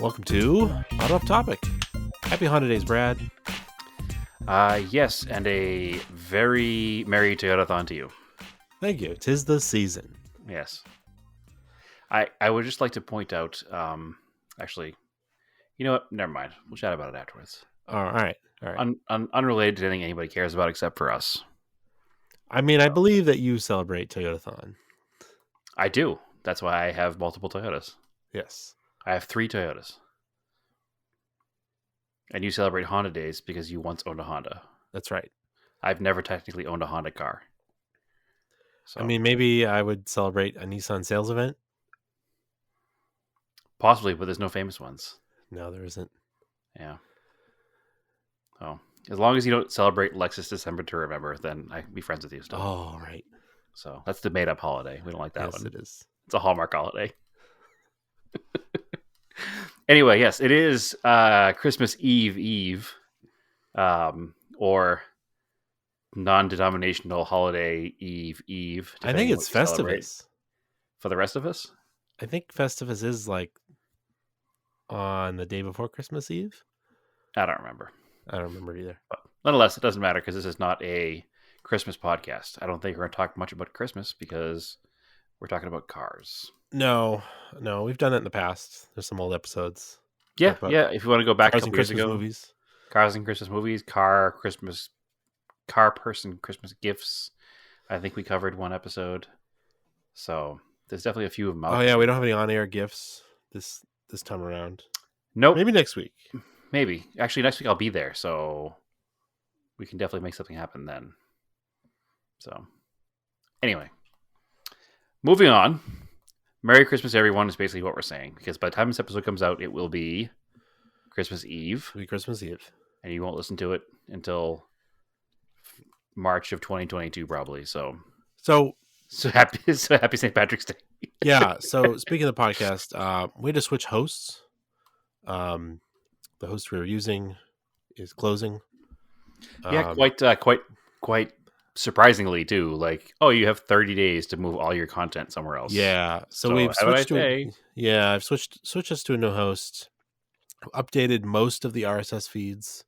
Welcome to Auto Off Topic. Happy holidays, Brad. Yes, and a very merry Toyotathon to you. Thank you. 'Tis the season. Yes. I would just like to point out, actually, you know what? Never mind. We'll chat about it afterwards. All right. Unrelated to anything anybody cares about except for us. I mean, I believe that you celebrate Toyotathon. I do. That's why I have multiple Toyotas. Yes. I have 3 Toyotas. And you celebrate Honda days because you once owned a Honda. That's right. I've never technically owned a Honda car. So, I mean, maybe I would celebrate a Nissan sales event. possibly, but there's no famous ones. No, there isn't. Yeah. Oh, as long as you don't celebrate Lexus December to Remember, then I can be friends with you still. Oh, right. So that's the made-up holiday. We don't like that Yes, one. it is. It's a Hallmark holiday. Anyway, yes, it is Christmas Eve, or non-denominational holiday Eve. I think it's Festivus. For the rest of us? I think Festivus is like on the day before Christmas Eve. I don't remember. I don't remember either. But nonetheless, it doesn't matter because this is not a Christmas podcast. I don't think we're going to talk much about Christmas because we're talking about cars. No, we've done it in the past. There's some old episodes. Yeah. If you want to go back a Cars couple and years Christmas ago, movies. Cars and Christmas movies, car person Christmas gifts. I think we covered one episode. So there's definitely a few of them out. Oh yeah, we don't have any on-air gifts this time around. Nope. Maybe next week. Maybe. Actually, next week I'll be there, so we can definitely make something happen then. So anyway, moving on. Merry Christmas, everyone, is basically what we're saying. Because by the time this episode comes out, it will be Christmas Eve. It'll be Christmas Eve. And you won't listen to it until March of 2022, probably. So happy St. Patrick's Day. Yeah. So speaking of the podcast, we had to switch hosts. The host we were using is closing. Yeah, quite surprisingly too. Like, oh, you have 30 days to move all your content somewhere else. Yeah. So we've switched to I've switched us to a new host. Updated most of the RSS feeds.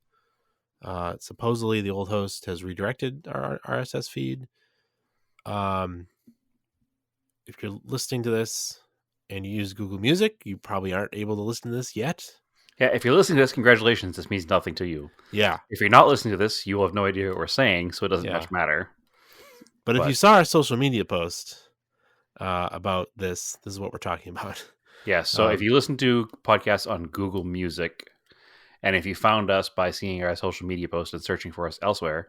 Supposedly the old host has redirected our RSS feed. If you're listening to this and you use Google Music, you probably aren't able to listen to this yet. Yeah, if you're listening to this, congratulations. This means nothing to you. Yeah. If you're not listening to this, you will have no idea what we're saying, so it doesn't much matter. But if you saw our social media post about this is what we're talking about. Yeah, so if you listen to podcasts on Google Music, and if you found us by seeing our social media post and searching for us elsewhere,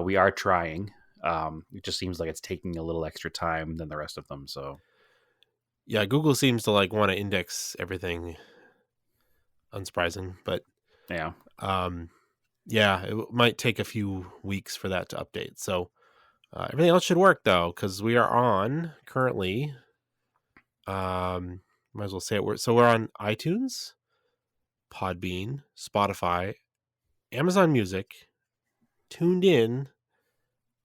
we are trying. It just seems like it's taking a little extra time than the rest of them. So, yeah, Google seems to want to index everything. Unsurprising, but yeah, it might take a few weeks for that to update. So everything else should work though, because we are on currently. Might as well say it. We're on iTunes, Podbean, Spotify, Amazon Music, Tuned In,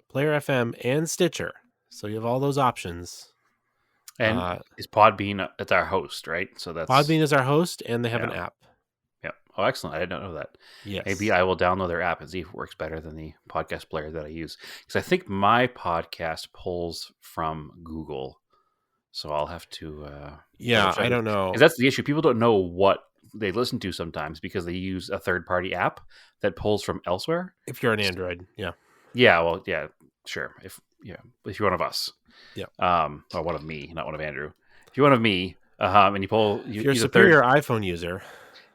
Player FM, and Stitcher. So you have all those options. And is Podbean? It's our host, right? So that's Podbean is our host, and they have an app. Yep. Oh, excellent! I did not know that. Yes. Maybe I will download their app and see if it works better than the podcast player that I use. Because I think my podcast pulls from Google, so I'll have to. I don't know. Because that's the issue. People don't know what they listen to sometimes because they use a third-party app that pulls from elsewhere. If you're an Android, yeah. Yeah. Well, yeah. Sure. If you're one of us. Yeah. Or one of me, not one of Andrew. If you're one of me, and you pull, if you're a superior iPhone user.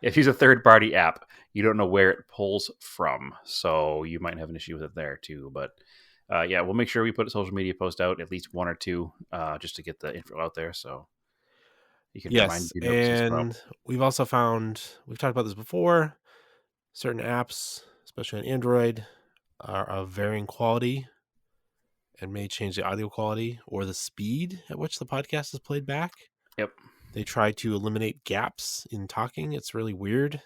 If you use a third-party app, you don't know where it pulls from, so you might have an issue with it there too. But we'll make sure we put a social media post out, at least one or two, just to get the info out there. So you can remind you. And we've also found, we've talked about this before, certain apps, especially on Android, are of varying quality and may change the audio quality or the speed at which the podcast is played back. Yep. They try to eliminate gaps in talking. It's really weird.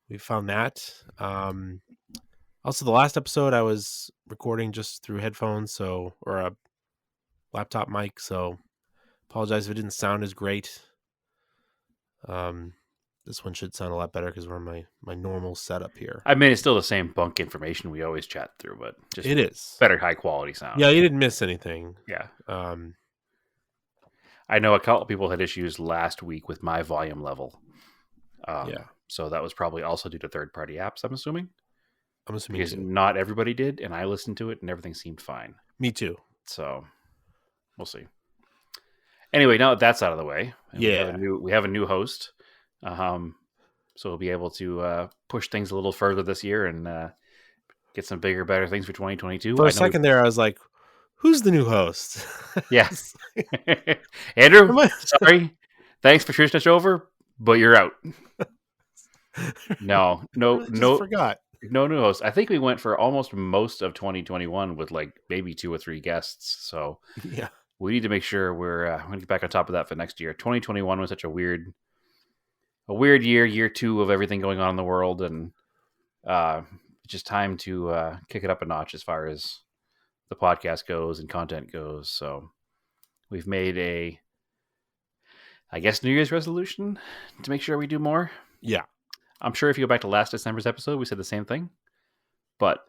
We found that. Also, the last episode I was recording just through headphones, or a laptop mic, so apologize if it didn't sound as great. This one should sound a lot better because we're in my normal setup here. I mean, it's still the same bunk information we always chat through, but just It is. better high quality sound. Yeah, you didn't miss anything. Yeah. Um, I know a couple people had issues last week with my volume level. Yeah. So that was probably also due to third-party apps, I'm assuming. I'm assuming Because you do. not everybody did, and I listened to it, and everything seemed fine. Me too. So we'll see. Anyway, now that that's out of the way, and Yeah. we have a new host. So we'll be able to push things a little further this year and get some bigger, better things for 2022. For a second there, I was like, who's the new host? Yeah. Andrew, Am I- sorry. Thanks for switching us over, but you're out. No, just forgot. no new host. I think we went for almost most of 2021 with like maybe 2 or 3 guests. So Yeah. we need to make sure we're going to get back on top of that for next year. 2021 was such a weird year 2 of everything going on in the world, and it's just time to kick it up a notch as far as the podcast goes and content goes. So we've made a, I guess, New Year's resolution to make sure we do more. Yeah. I'm sure if you go back to last December's episode, we said the same thing, but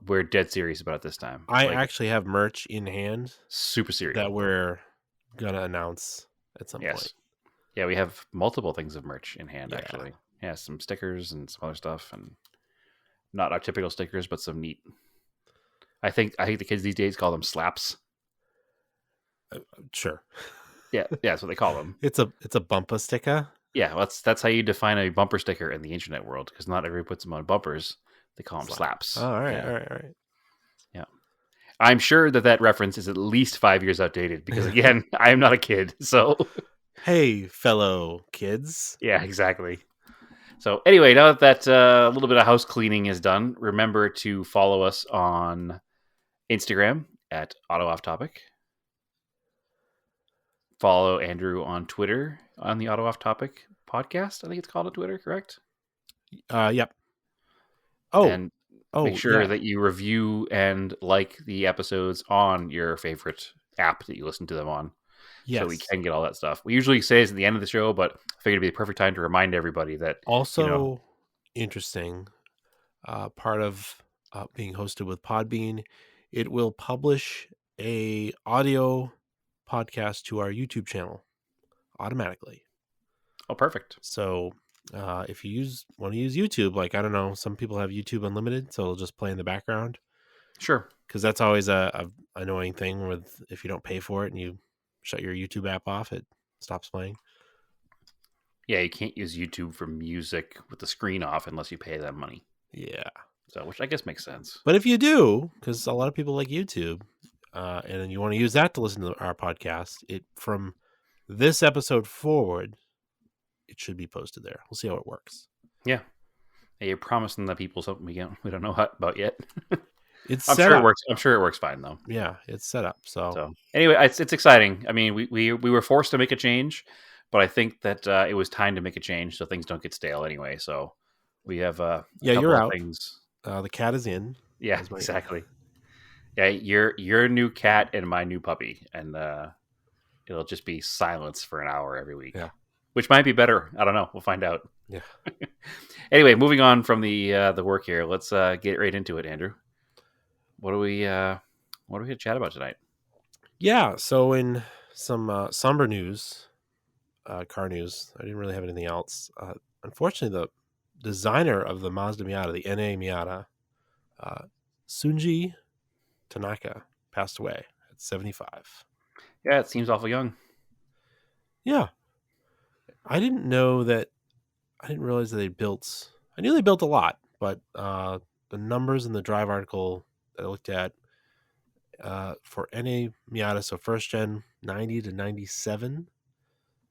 we're dead serious about it this time. I actually have merch in hand super serious that we're going to announce at some yes. point. Yeah, we have multiple things of merch in hand, Yeah. actually. Yeah, some stickers and some other stuff, and not our typical stickers, but some neat. I think the kids these days call them slaps. Sure. Yeah, that's what they call them. It's a bumper sticker. Yeah, well, that's how you define a bumper sticker in the internet world, because not everybody puts them on bumpers. They call them slaps. Oh, all right, yeah. all right. Yeah. I'm sure that reference is at least 5 years outdated, because, again, I am not a kid, so... Hey, fellow kids. Yeah, exactly. So anyway, now that a little bit of house cleaning is done, remember to follow us on Instagram at AutoOffTopic. Follow Andrew on Twitter on the Auto Off Topic podcast. I think it's called on Twitter, correct? Yep. And make sure that you review and like the episodes on your favorite app that you listen to them on. Yes. So we can get all that stuff. We usually say it's at the end of the show, but I figured it'd be the perfect time to remind everybody that. Also, interesting part of being hosted with Podbean, it will publish a audio podcast to our YouTube channel automatically. Oh, perfect. So if you want to use YouTube, like, I don't know, some people have YouTube Unlimited, so it'll just play in the background. Sure. Because that's always a annoying thing with if you don't pay for it and you shut your YouTube app off, it stops playing. Yeah, you can't use YouTube for music with the screen off unless you pay them money. Yeah. So, which I guess makes sense. But if you do, because a lot of people like YouTube, and then you want to use that to listen to our podcast, it from this episode forward, it should be posted there. We'll see how it works. Yeah. Hey, you're promising the people something we don't know about yet. I'm sure it works. I'm sure it works fine though. Yeah, it's set up. So anyway, it's exciting. I mean, we were forced to make a change, but I think that it was time to make a change so things don't get stale anyway. So we have you're out. Things. The cat is in. Yeah, exactly. Yeah, your new cat and my new puppy, and it'll just be silence for an hour every week. Yeah, which might be better. I don't know. We'll find out. Yeah. Anyway, moving on from the work here, let's get right into it, Andrew. What are we going to chat about tonight? Yeah, so in some somber news, car news, I didn't really have anything else. Unfortunately, the designer of the Mazda Miata, the NA Miata, Sunji Tanaka, passed away at 75. Yeah, it seems awful young. Yeah. I didn't realize that they built... I knew they built a lot, but the numbers in the drive article that I looked at for NA Miata, so first gen 90 to 97,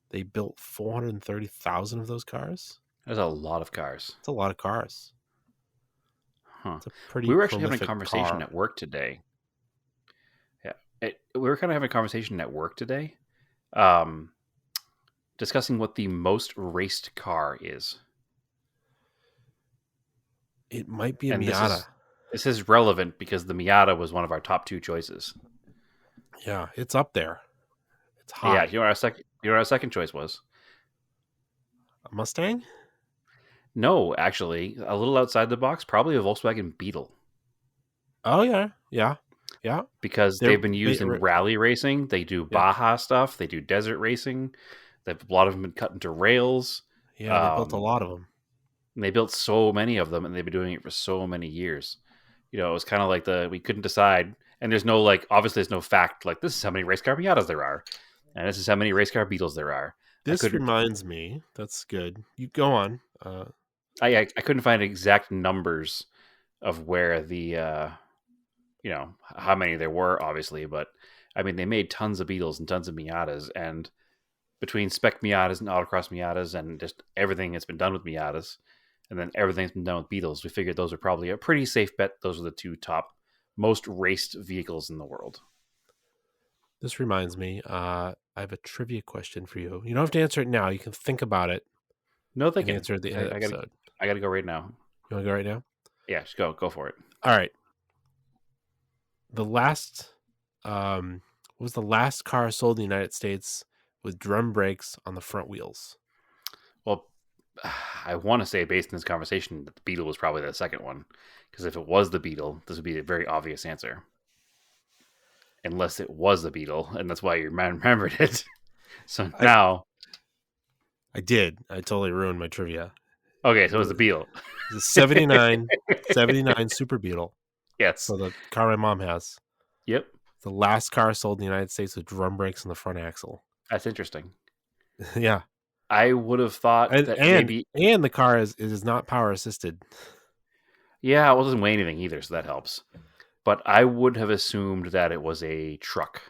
they built 430,000 of those cars. There's a lot of cars. It's a lot of cars. Huh. It's a pretty we were actually having a conversation car. at work today. Yeah. We were kind of having a conversation at work today, discussing what the most raced car is. It might be a Miata. This is relevant because the Miata was one of our top 2 choices. Yeah, it's up there. It's high. Yeah, you know what our second choice was? A Mustang? No, actually, a little outside the box, probably a Volkswagen Beetle. Oh yeah, yeah, yeah. Because They're they've been they, used in rally racing. They do yeah, Baja stuff. They do desert racing. A lot of them been cut into rails. yeah. They built a Um, lot of them. and they built so many of them, and they've been doing it for so many years. You know, it was kind of like we couldn't decide. And there's no obviously there's no fact like this is how many race car Miatas there are, and this is how many race car Beetles there are. I This couldn't reminds me. That's good. You go on. I couldn't find exact numbers of where how many there were, obviously, but I mean, they made tons of Beetles and tons of Miatas, and between spec Miatas and autocross Miatas and just everything that's been done with Miatas, and then everything that's been done with Beetles, we figured those are probably a pretty safe bet. Those are the two top most raced vehicles in the world. This reminds me. I have a trivia question for you. You don't have to answer it now. You can think about it No and thinking. answer at the end of the episode. I gotta go right now. You want to go right now? Yeah, just go for it. All right. The last, what was the last car sold in the United States with drum brakes on the front wheels? Well, I want to say based on this conversation that the Beetle was probably the second one, because if it was the Beetle, this would be a very obvious answer. Unless it was the Beetle, and that's why you remembered it. So now, I did. I totally ruined my trivia. okay, so it was the Beetle. It's a 79 Super Beetle. Yes. So the car my mom has. Yep. The last car sold in the United States with drum brakes on the front axle. That's interesting. Yeah. I would have thought that maybe. And the car is not power assisted. Yeah, it doesn't weigh anything either, so that helps. But I would have assumed that it was a truck.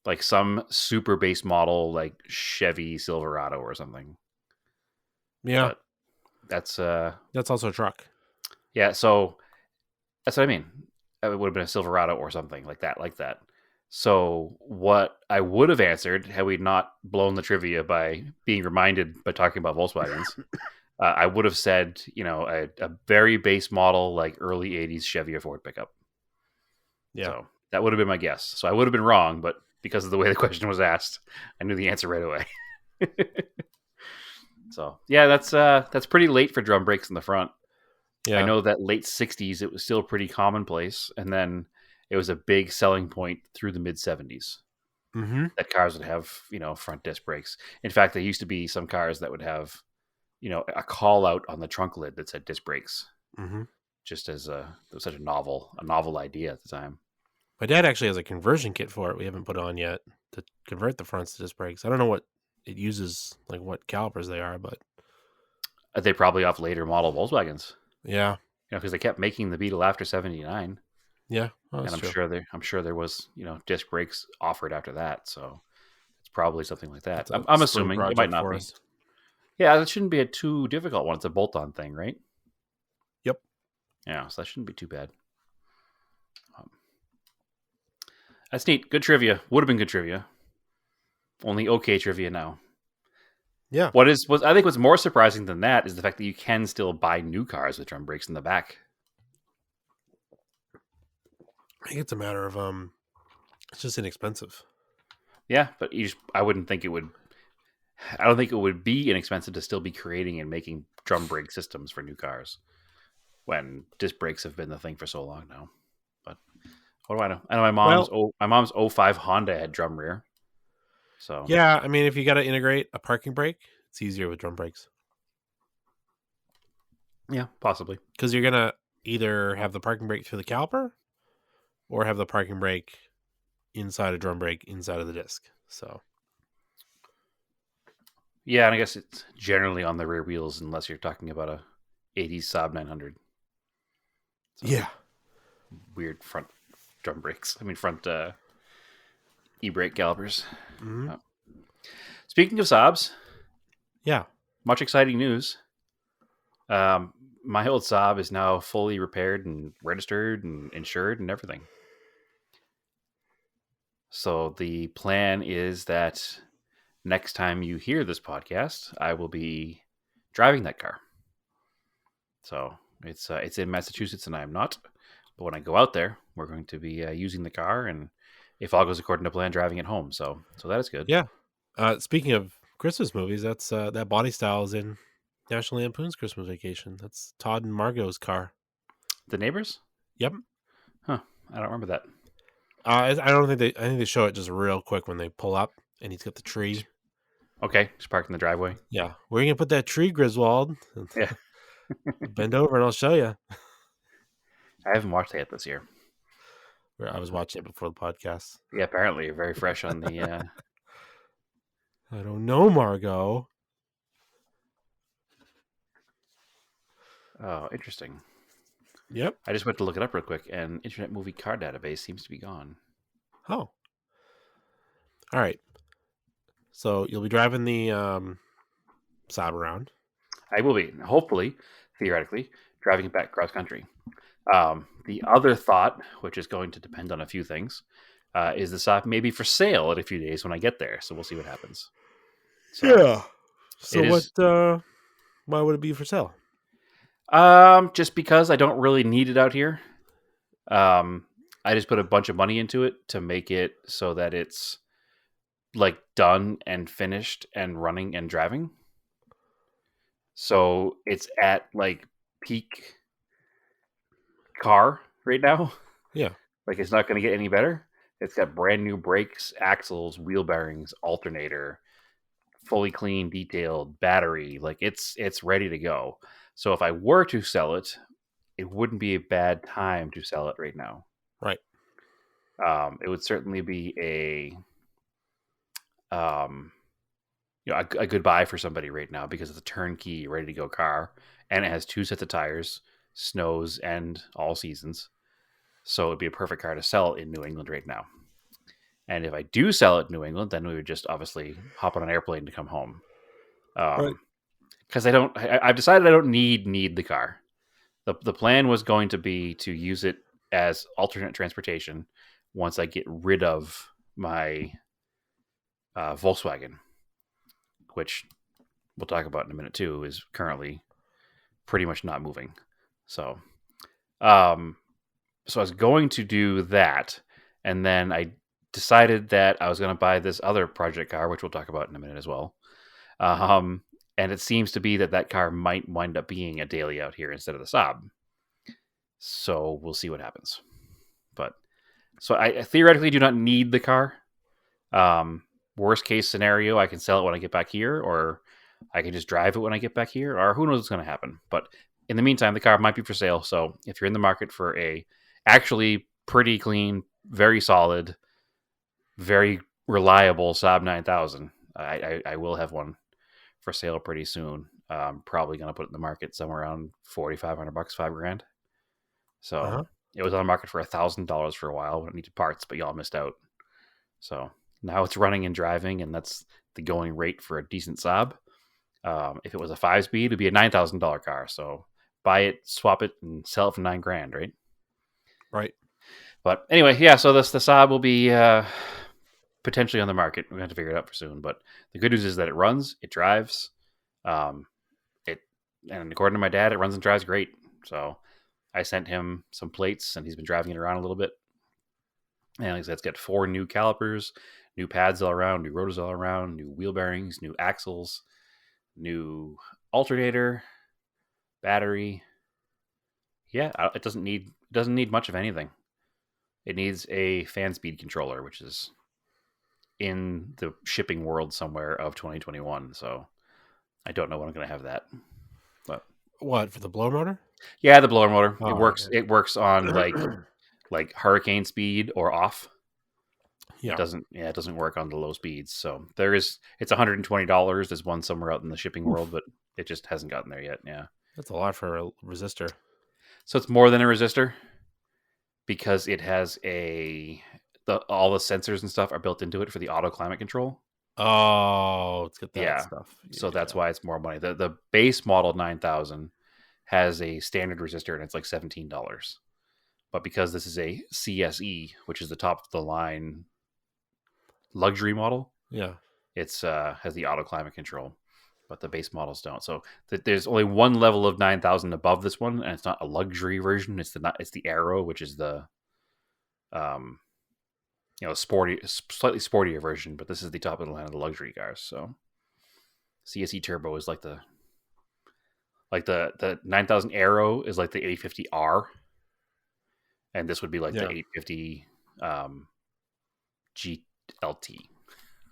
Like some super base model, like Chevy Silverado or something. Yeah. But that's also a truck. Yeah, so that's what I mean. It would have been a Silverado or something like that. So what I would have answered had we not blown the trivia by being reminded by talking about Volkswagens, I would have said, a very base model, like early 80s Chevy or Ford pickup. Yeah. So that would have been my guess. So I would have been wrong, but because of the way the question was asked, I knew the answer right away. So yeah, that's pretty late for drum brakes in the front. Yeah. I know that late 60s, it was still pretty commonplace. And then it was a big selling point through the mid 70s that cars would have, front disc brakes. In fact, there used to be some cars that would have, a call out on the trunk lid that said disc brakes, just as it was such a novel idea at the time. My dad actually has a conversion kit for it. We haven't put on yet to convert the fronts to disc brakes. I don't know what it uses, like what calipers they are, but they probably off later model Volkswagens. Yeah, because they kept making the Beetle after '79. Yeah, and I'm sure there was disc brakes offered after that. So it's probably something like that. I'm assuming it might not be. Yeah, that shouldn't be a too difficult one. It's a bolt-on thing, right? Yep. Yeah, so that shouldn't be too bad. That's neat. Good trivia. Would have been good trivia. Only okay trivia now. Yeah. I think what's more surprising than that is the fact that you can still buy new cars with drum brakes in the back. I think it's a matter of it's just inexpensive. Yeah, but I wouldn't think it would. I don't think it would be inexpensive to still be creating and making drum brake systems for new cars when disc brakes have been the thing for so long now. But what do I know? I know my mom's 05 Honda had drum rear. So yeah, I mean, if you got to integrate a parking brake, it's easier with drum brakes. Yeah, possibly. Because you're gonna either have the parking brake through the caliper, or have the parking brake inside a drum brake inside of the disc. So yeah, and I guess it's generally on the rear wheels unless you're talking about a 80s Saab 900. So yeah, weird front drum brakes. I mean front e-brake calipers. Mm-hmm. Speaking of Saabs, yeah, much exciting news. My old Saab is now fully repaired and registered and insured and everything. So the plan is that next time you hear this podcast, I will be driving that car. So it's in Massachusetts and I am not. But when I go out there, we're going to be using the car and if all goes according to plan, driving it home. So that is good. Yeah. Speaking of Christmas movies. That's that body style is in National Lampoon's Christmas Vacation. That's Todd and Margot's car. The Neighbors? Yep. Huh. I don't remember that. I don't think they. I think they show it just real quick when they pull up, and he's got the tree. Okay, just parked in the driveway. Yeah, where are you gonna put that tree, Griswold? Yeah, Bend over, and I'll show you. I haven't watched that yet this year. I was watching it before the podcast. Yeah, apparently you're very fresh on the. I don't know, Margot. Oh, interesting. Yep. I just went to look it up real quick, and Internet Movie Car Database seems to be gone. Oh. All right. So you'll be driving the Saab around. I will be, hopefully, theoretically, driving it back cross country. The other thought, which is going to depend on a few things, is the Saab may be for sale in a few days when I get there. So we'll see what happens. So Yeah. So it what? is, Why would it be for sale? just because I don't really need it out here. I just put a bunch of money into it to make it so that it's like done and finished and running and driving. So it's at like peak car right now. Yeah. Like it's not going to get any better. It's got brand new brakes, axles, wheel bearings, alternator, fully clean, detailed battery. Like it's ready to go. So if I were to sell it, it wouldn't be a bad time to sell it right now. Right. It would certainly be a a good buy for somebody right now because it's a turnkey, ready to go car, and it has 2 sets of tires, snows and all seasons. So it'd be a perfect car to sell in New England right now. And if I do sell it in New England, then we would just obviously hop on an airplane to come home. Right. Because I've decided I don't need the car. The plan was going to be to use it as alternate transportation once I get rid of my Volkswagen, which we'll talk about in a minute too, is currently pretty much not moving. So, so I was going to do that, and then I decided that I was going to buy this other project car, which we'll talk about in a minute as well. And it seems to be that car might wind up being a daily out here instead of the Saab. So we'll see what happens. But so I theoretically do not need the car. Worst case scenario, I can sell it when I get back here, or I can just drive it when I get back here, or who knows what's going to happen. But in the meantime, the car might be for sale. So if you're in the market for a actually pretty clean, very solid, very reliable Saab 9000, I will have one for sale pretty soon. Probably going to put it in the market somewhere around $4,500, $5,000. So It was on the market for $1,000 for a while when it needed parts, but y'all missed out. So now it's running and driving, and that's the going rate for a decent Saab. If it was a 5-speed, it'd be a $9,000 car. So buy it, swap it, and sell it for $9,000, right? Right. But anyway, yeah. So the Saab will be potentially on the market. We're going to have to figure it out for soon. But the good news is that it runs, it drives, and according to my dad, it runs and drives great. So I sent him some plates, and he's been driving it around a little bit. And like I said, it's got 4 new calipers, new pads all around, new rotors all around, new wheel bearings, new axles, new alternator, battery. Yeah, it doesn't need much of anything. It needs a fan speed controller, which is in the shipping world somewhere of 2021. So I don't know when I'm going to have that. But what, for the blower motor? Yeah, the blower motor. Oh, it works. okay. It works on like hurricane speed or off. Yeah. It doesn't work on the low speeds. So it's $120. There's one somewhere out in the shipping world, but it just hasn't gotten there yet. Yeah. That's a lot for a resistor. So it's more than a resistor because it has all the sensors and stuff are built into it for the auto climate control. Oh, it's got that stuff. So that's why it's more money. The base model 9000 has a standard resistor and it's like $17. But because this is a CSE, which is the top of the line luxury model, yeah, it's has the auto climate control, but the base models don't. So there's only one level of 9000 above this one, and it's not a luxury version. It's the Aero, which is the slightly sportier version. But this is the top of the line of the luxury cars. So CSE Turbo is like the 9000 Aero is like the 850R, and this would be like the Yeah. 850 GLT.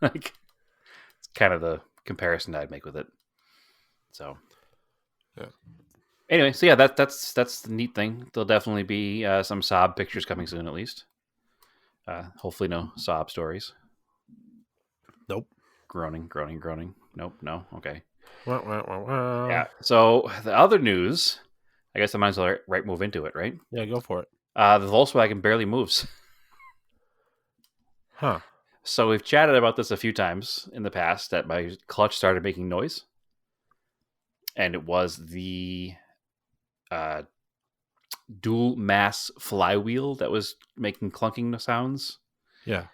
Like, it's kind of the comparison I'd make with it. So Yeah. anyway, so yeah, that's the neat thing. There'll definitely be some Saab pictures coming soon, at least. Hopefully, no Saab stories. Nope. Groaning. Nope, no. Okay. Wah, wah, wah, wah. Yeah. So the other news, I guess I might as well move into it, right? Yeah, go for it. The Volkswagen barely moves. Huh. So we've chatted about this a few times in the past that my clutch started making noise, and it was the dual mass flywheel that was making clunking sounds. Yeah.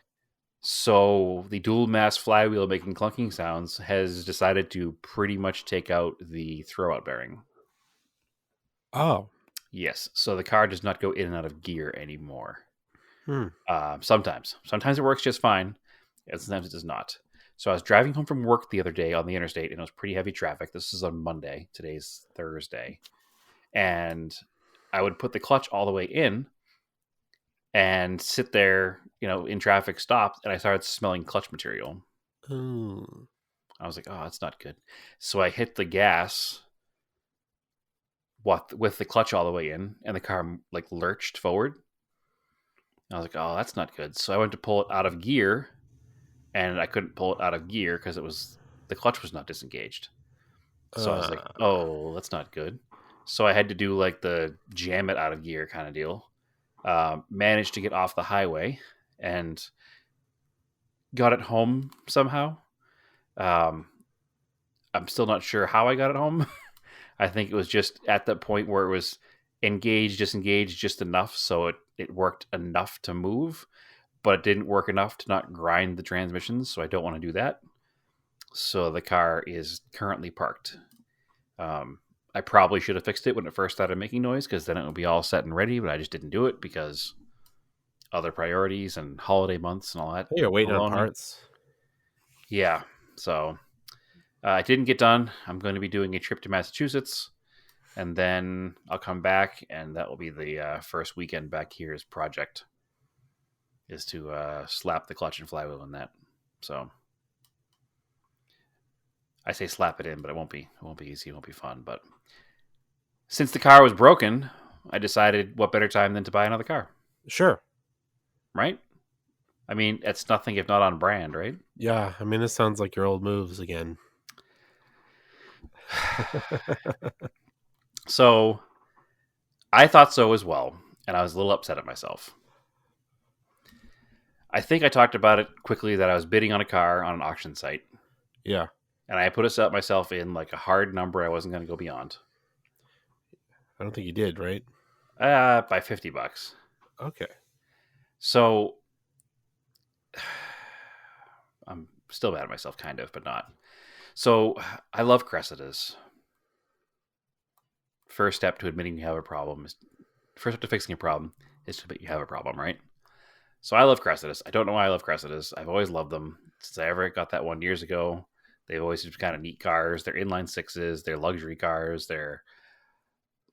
So the dual mass flywheel making clunking sounds has decided to pretty much take out the throwout bearing. Oh. Yes, so the car does not go in and out of gear anymore. Hmm. Sometimes it works just fine, and sometimes it does not. So I was driving home from work the other day on the interstate, and it was pretty heavy traffic. This is on Monday. Today's Thursday. And I would put the clutch all the way in and sit there, in traffic, stopped, and I started smelling clutch material. Ooh. I was like, oh, that's not good. So I hit the gas with the clutch all the way in, and the car like lurched forward. I was like, oh, that's not good. So I went to pull it out of gear, and I couldn't pull it out of gear because the clutch was not disengaged. So I was like, oh, that's not good. So I had to do like the jam it out of gear kind of deal. Managed to get off the highway and got it home somehow. I'm still not sure how I got it home. I think it was just at that point where it was engaged, disengaged just enough so it worked enough to move, but it didn't work enough to not grind the transmissions, so I don't want to do that. So the car is currently parked. I probably should have fixed it when it first started making noise, because then it would be all set and ready, but I just didn't do it because other priorities and holiday months and all that. Hey, you're waiting on baloney. parts. Yeah, so it didn't get done. I'm going to be doing a trip to Massachusetts, and then I'll come back, and that will be the first weekend back here's project, is to slap the clutch and flywheel in that. So I say slap it in, but it won't be easy. It won't be fun. But since the car was broken, I decided what better time than to buy another car. Sure. Right? I mean, it's nothing if not on brand, right? Yeah. I mean, this sounds like your old moves again. So I thought so as well, and I was a little upset at myself. I think I talked about it quickly that I was bidding on a car on an auction site. Yeah. And I put myself in like a hard number I wasn't going to go beyond. I don't think you did, right? By $50. Okay. So I'm still mad at myself, kind of, but not. So I love Cressidas. First step to admitting you have a problem first step to fixing a problem is to admit you have a problem, right? So I love Cressidas. I don't know why I love Cressidas. I've always loved them since I ever got that one years ago. They've always been kind of neat cars. They're inline sixes. They're luxury cars. They're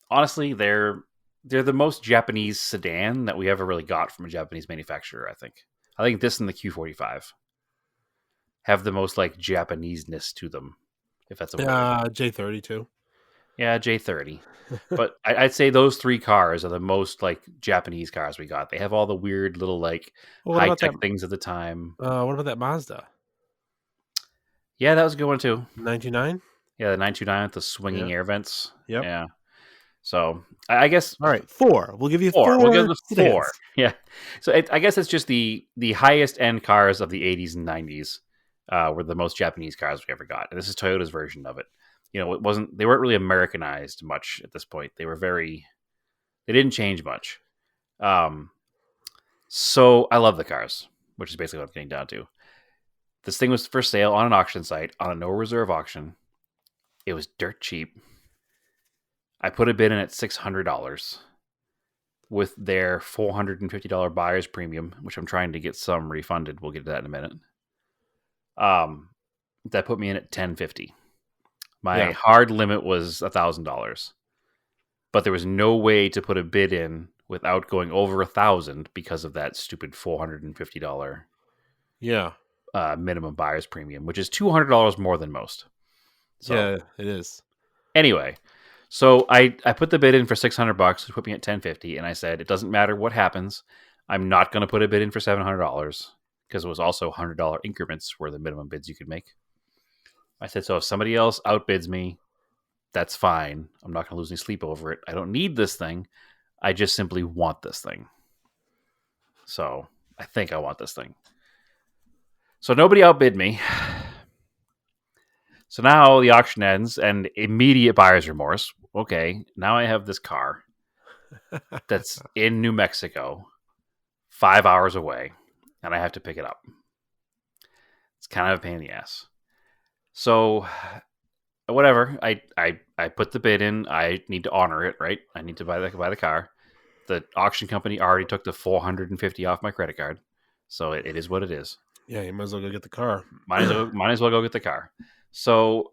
the most Japanese sedan that we ever really got from a Japanese manufacturer. I think this and the Q45 have the most like Japanese-ness to them, if that's a word. J30 too. Yeah, J30. But I'd say those three cars are the most like Japanese cars we got. They have all the weird little like high-tech things at the time. What about that Mazda? Yeah, that was a good one too. 929? Yeah, the 929 with the swinging air vents. Yep. Yeah. So I guess. All right, 4. We'll give you 4. We'll give the 4. Yeah. So I guess it's just the highest end cars of the 80s and 90s were the most Japanese cars we ever got. And this is Toyota's version of it. They weren't really Americanized much at this point. They didn't change much. So I love the cars, which is basically what I'm getting down to. This thing was for sale on an auction site, on a no reserve auction. It was dirt cheap. I put a bid in at $600 with their $450 buyer's premium, which I'm trying to get some refunded. We'll get to that in a minute. That put me in at $1,050. My Yeah. hard limit was $1,000, but there was no way to put a bid in without going over 1,000 because of that stupid $450 Yeah. minimum buyer's premium, which is $200 more than most. So Yeah, it is. anyway, so I put the bid in for $600, which put me at $1,050, and I said it doesn't matter what happens. I'm not going to put a bid in for $700 because it was also $100 increments were the minimum bids you could make. I said, so if somebody else outbids me, that's fine. I'm not going to lose any sleep over it. I don't need this thing. I just simply want this thing. So I think I want this thing. So nobody outbid me. So now the auction ends and immediate buyer's remorse. Okay, now I have this car that's in New Mexico, 5 hours away, and I have to pick it up. It's kind of a pain in the ass. So whatever, I put the bid in. I need to honor it, right? I need to buy the car. The auction company already took the $450 off my credit card, so it is what it is. Yeah, you might as well go get the car. Might as well go get the car. So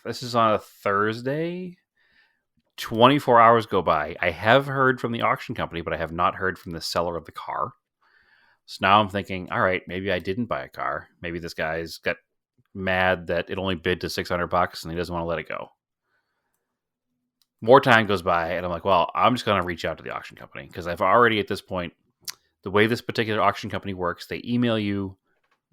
this is on a Thursday. 24 hours go by. I have heard from the auction company, but I have not heard from the seller of the car. So now I'm thinking, all right, maybe I didn't buy a car. Maybe this guy's got mad that it only bid to $600 and he doesn't want to let it go. More time goes by, and I'm like, well, I'm just going to reach out to the auction company because I've already, at this point, the way this particular auction company works, they email you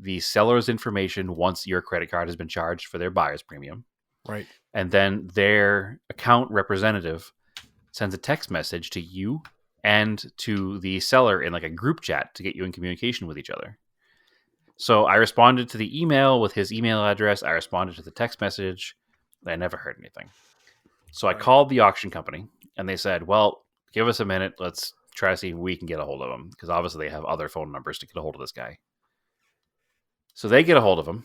the seller's information once your credit card has been charged for their buyer's premium. Right. And then their account representative sends a text message to you and to the seller in like a group chat to get you in communication with each other. So I responded to the email with his email address. I responded to the text message. And I never heard anything. So I called the auction company and they said, well, give us a minute. Let's try to see if we can get a hold of him. Because obviously they have other phone numbers to get a hold of this guy. So they get a hold of him.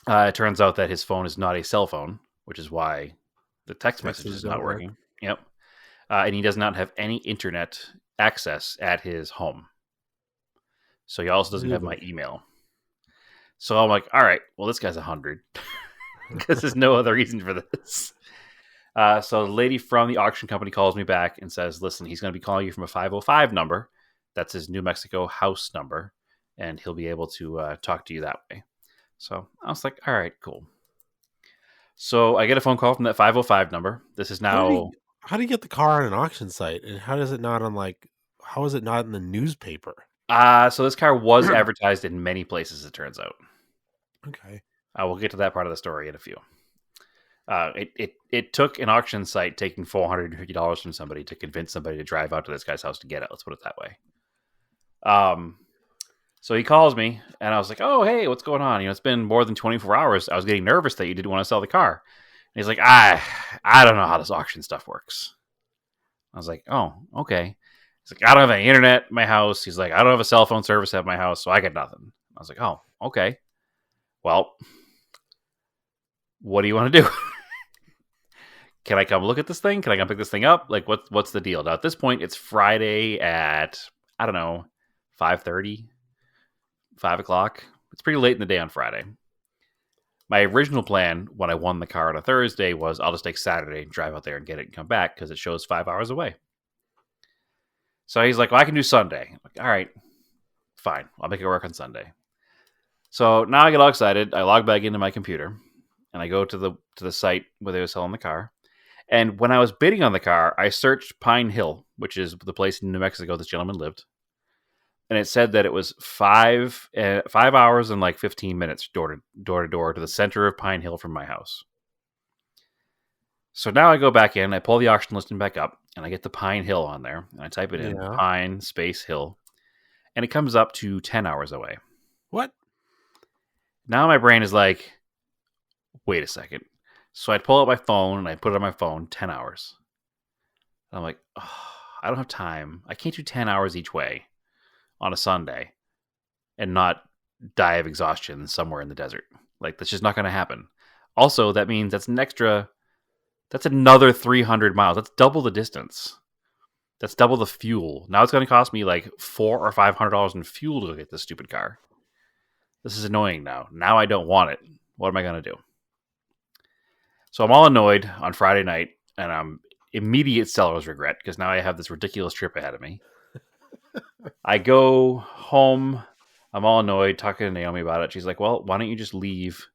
It turns out that his phone is not a cell phone, which is why the text message is not working. Yep. And he does not have any internet access at his home. So he also doesn't have my email. So I'm like, all right, well, this guy's 100 because there's no other reason for this. So the lady from the auction company calls me back and says, listen, he's going to be calling you from a 505 number. That's his New Mexico house number. And he'll be able to talk to you that way. So I was like, all right, cool. So I get a phone call from that 505 number. This is now... How do you get the car on an auction site? And how is it not in the newspaper? So this car was advertised in many places, it turns out. Okay. We'll get to that part of the story in a few. It took an auction site taking $450 from somebody to convince somebody to drive out to this guy's house to get it. Let's put it that way. So he calls me, and I was like, oh, hey, what's going on? It's been more than 24 hours. I was getting nervous that you didn't want to sell the car. And he's like, I don't know how this auction stuff works. I was like, oh, okay. He's like, I don't have any internet in my house. He's like, I don't have a cell phone service at my house, so I got nothing. I was like, oh, okay. Well, what do you want to do? Can I come look at this thing? Can I come pick this thing up? Like, what's the deal? Now, at this point, it's Friday at, I don't know, 5:30. 5 o'clock. It's pretty late in the day on Friday. My original plan when I won the car on a Thursday was I'll just take Saturday, drive out there and get it and come back because it shows 5 hours away. So he's like, well, I can do Sunday. I'm like, all right, fine. I'll make it work on Sunday. So now I get all excited. I log back into my computer and I go to the site where they were selling the car. And when I was bidding on the car, I searched Pine Hill, which is the place in New Mexico this gentleman lived. And it said that it was 5 hours and like 15 minutes door to door to the center of Pine Hill from my house. So now I go back in, I pull the auction listing back up, and I get the Pine Hill on there, and I type it in, Pine space Hill, and it comes up to 10 hours away. What? Now my brain is like, wait a second. So I pull out my phone, and I put it on my phone, 10 hours. And I'm like, oh, I don't have time. I can't do 10 hours each way on a Sunday and not die of exhaustion somewhere in the desert. Like, that's just not going to happen. Also, that means that's another 300 miles. That's double the distance. That's double the fuel. Now it's going to cost me like $400 or $500 in fuel to get this stupid car. This is annoying now. Now I don't want it. What am I going to do? So I'm all annoyed on Friday night, and I'm immediate seller's regret because now I have this ridiculous trip ahead of me. I go home. I'm all annoyed, talking to Naomi about it. She's like, well, why don't you just leave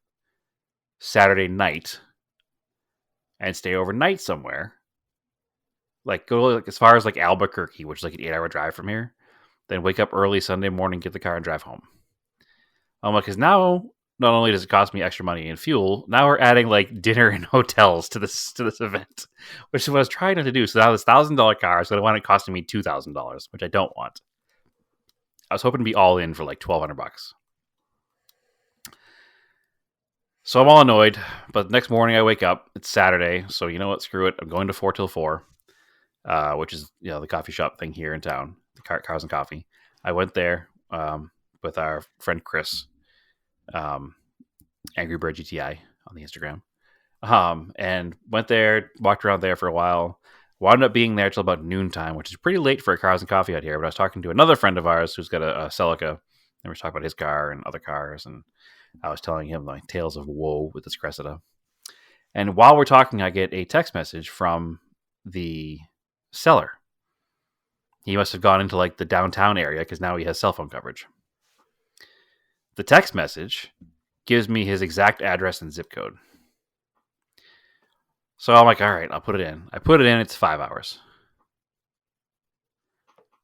Saturday night and stay overnight somewhere? Like, go like as far as like Albuquerque, which is like an 8-hour drive from here. Then wake up early Sunday morning, get the car, and drive home. I'm like, because now not only does it cost me extra money in fuel, now we're adding like dinner and hotels to this event, which is what I was trying not to do. So now this $1,000 car is going to wind up costing me $2,000, which I don't want. I was hoping to be all in for like $1,200. So I'm all annoyed, but the next morning I wake up. It's Saturday, so you know what? Screw it. I'm going to 4 till 4, which is the coffee shop thing here in town, the Cars and Coffee. I went there with our friend Chris, Angry Bird GTI on the Instagram, and went there, walked around there for a while. Wound up being there till about noontime, which is pretty late for a Cars and Coffee out here. But I was talking to another friend of ours who's got a Celica, and we were talking about his car and other cars, and I was telling him like tales of woe with this Cressida. And while we're talking, I get a text message from the seller. He must have gone into like the downtown area because now he has cell phone coverage. The text message gives me his exact address and zip code. So I'm like, all right, I'll put it in. I put it in. It's 5 hours.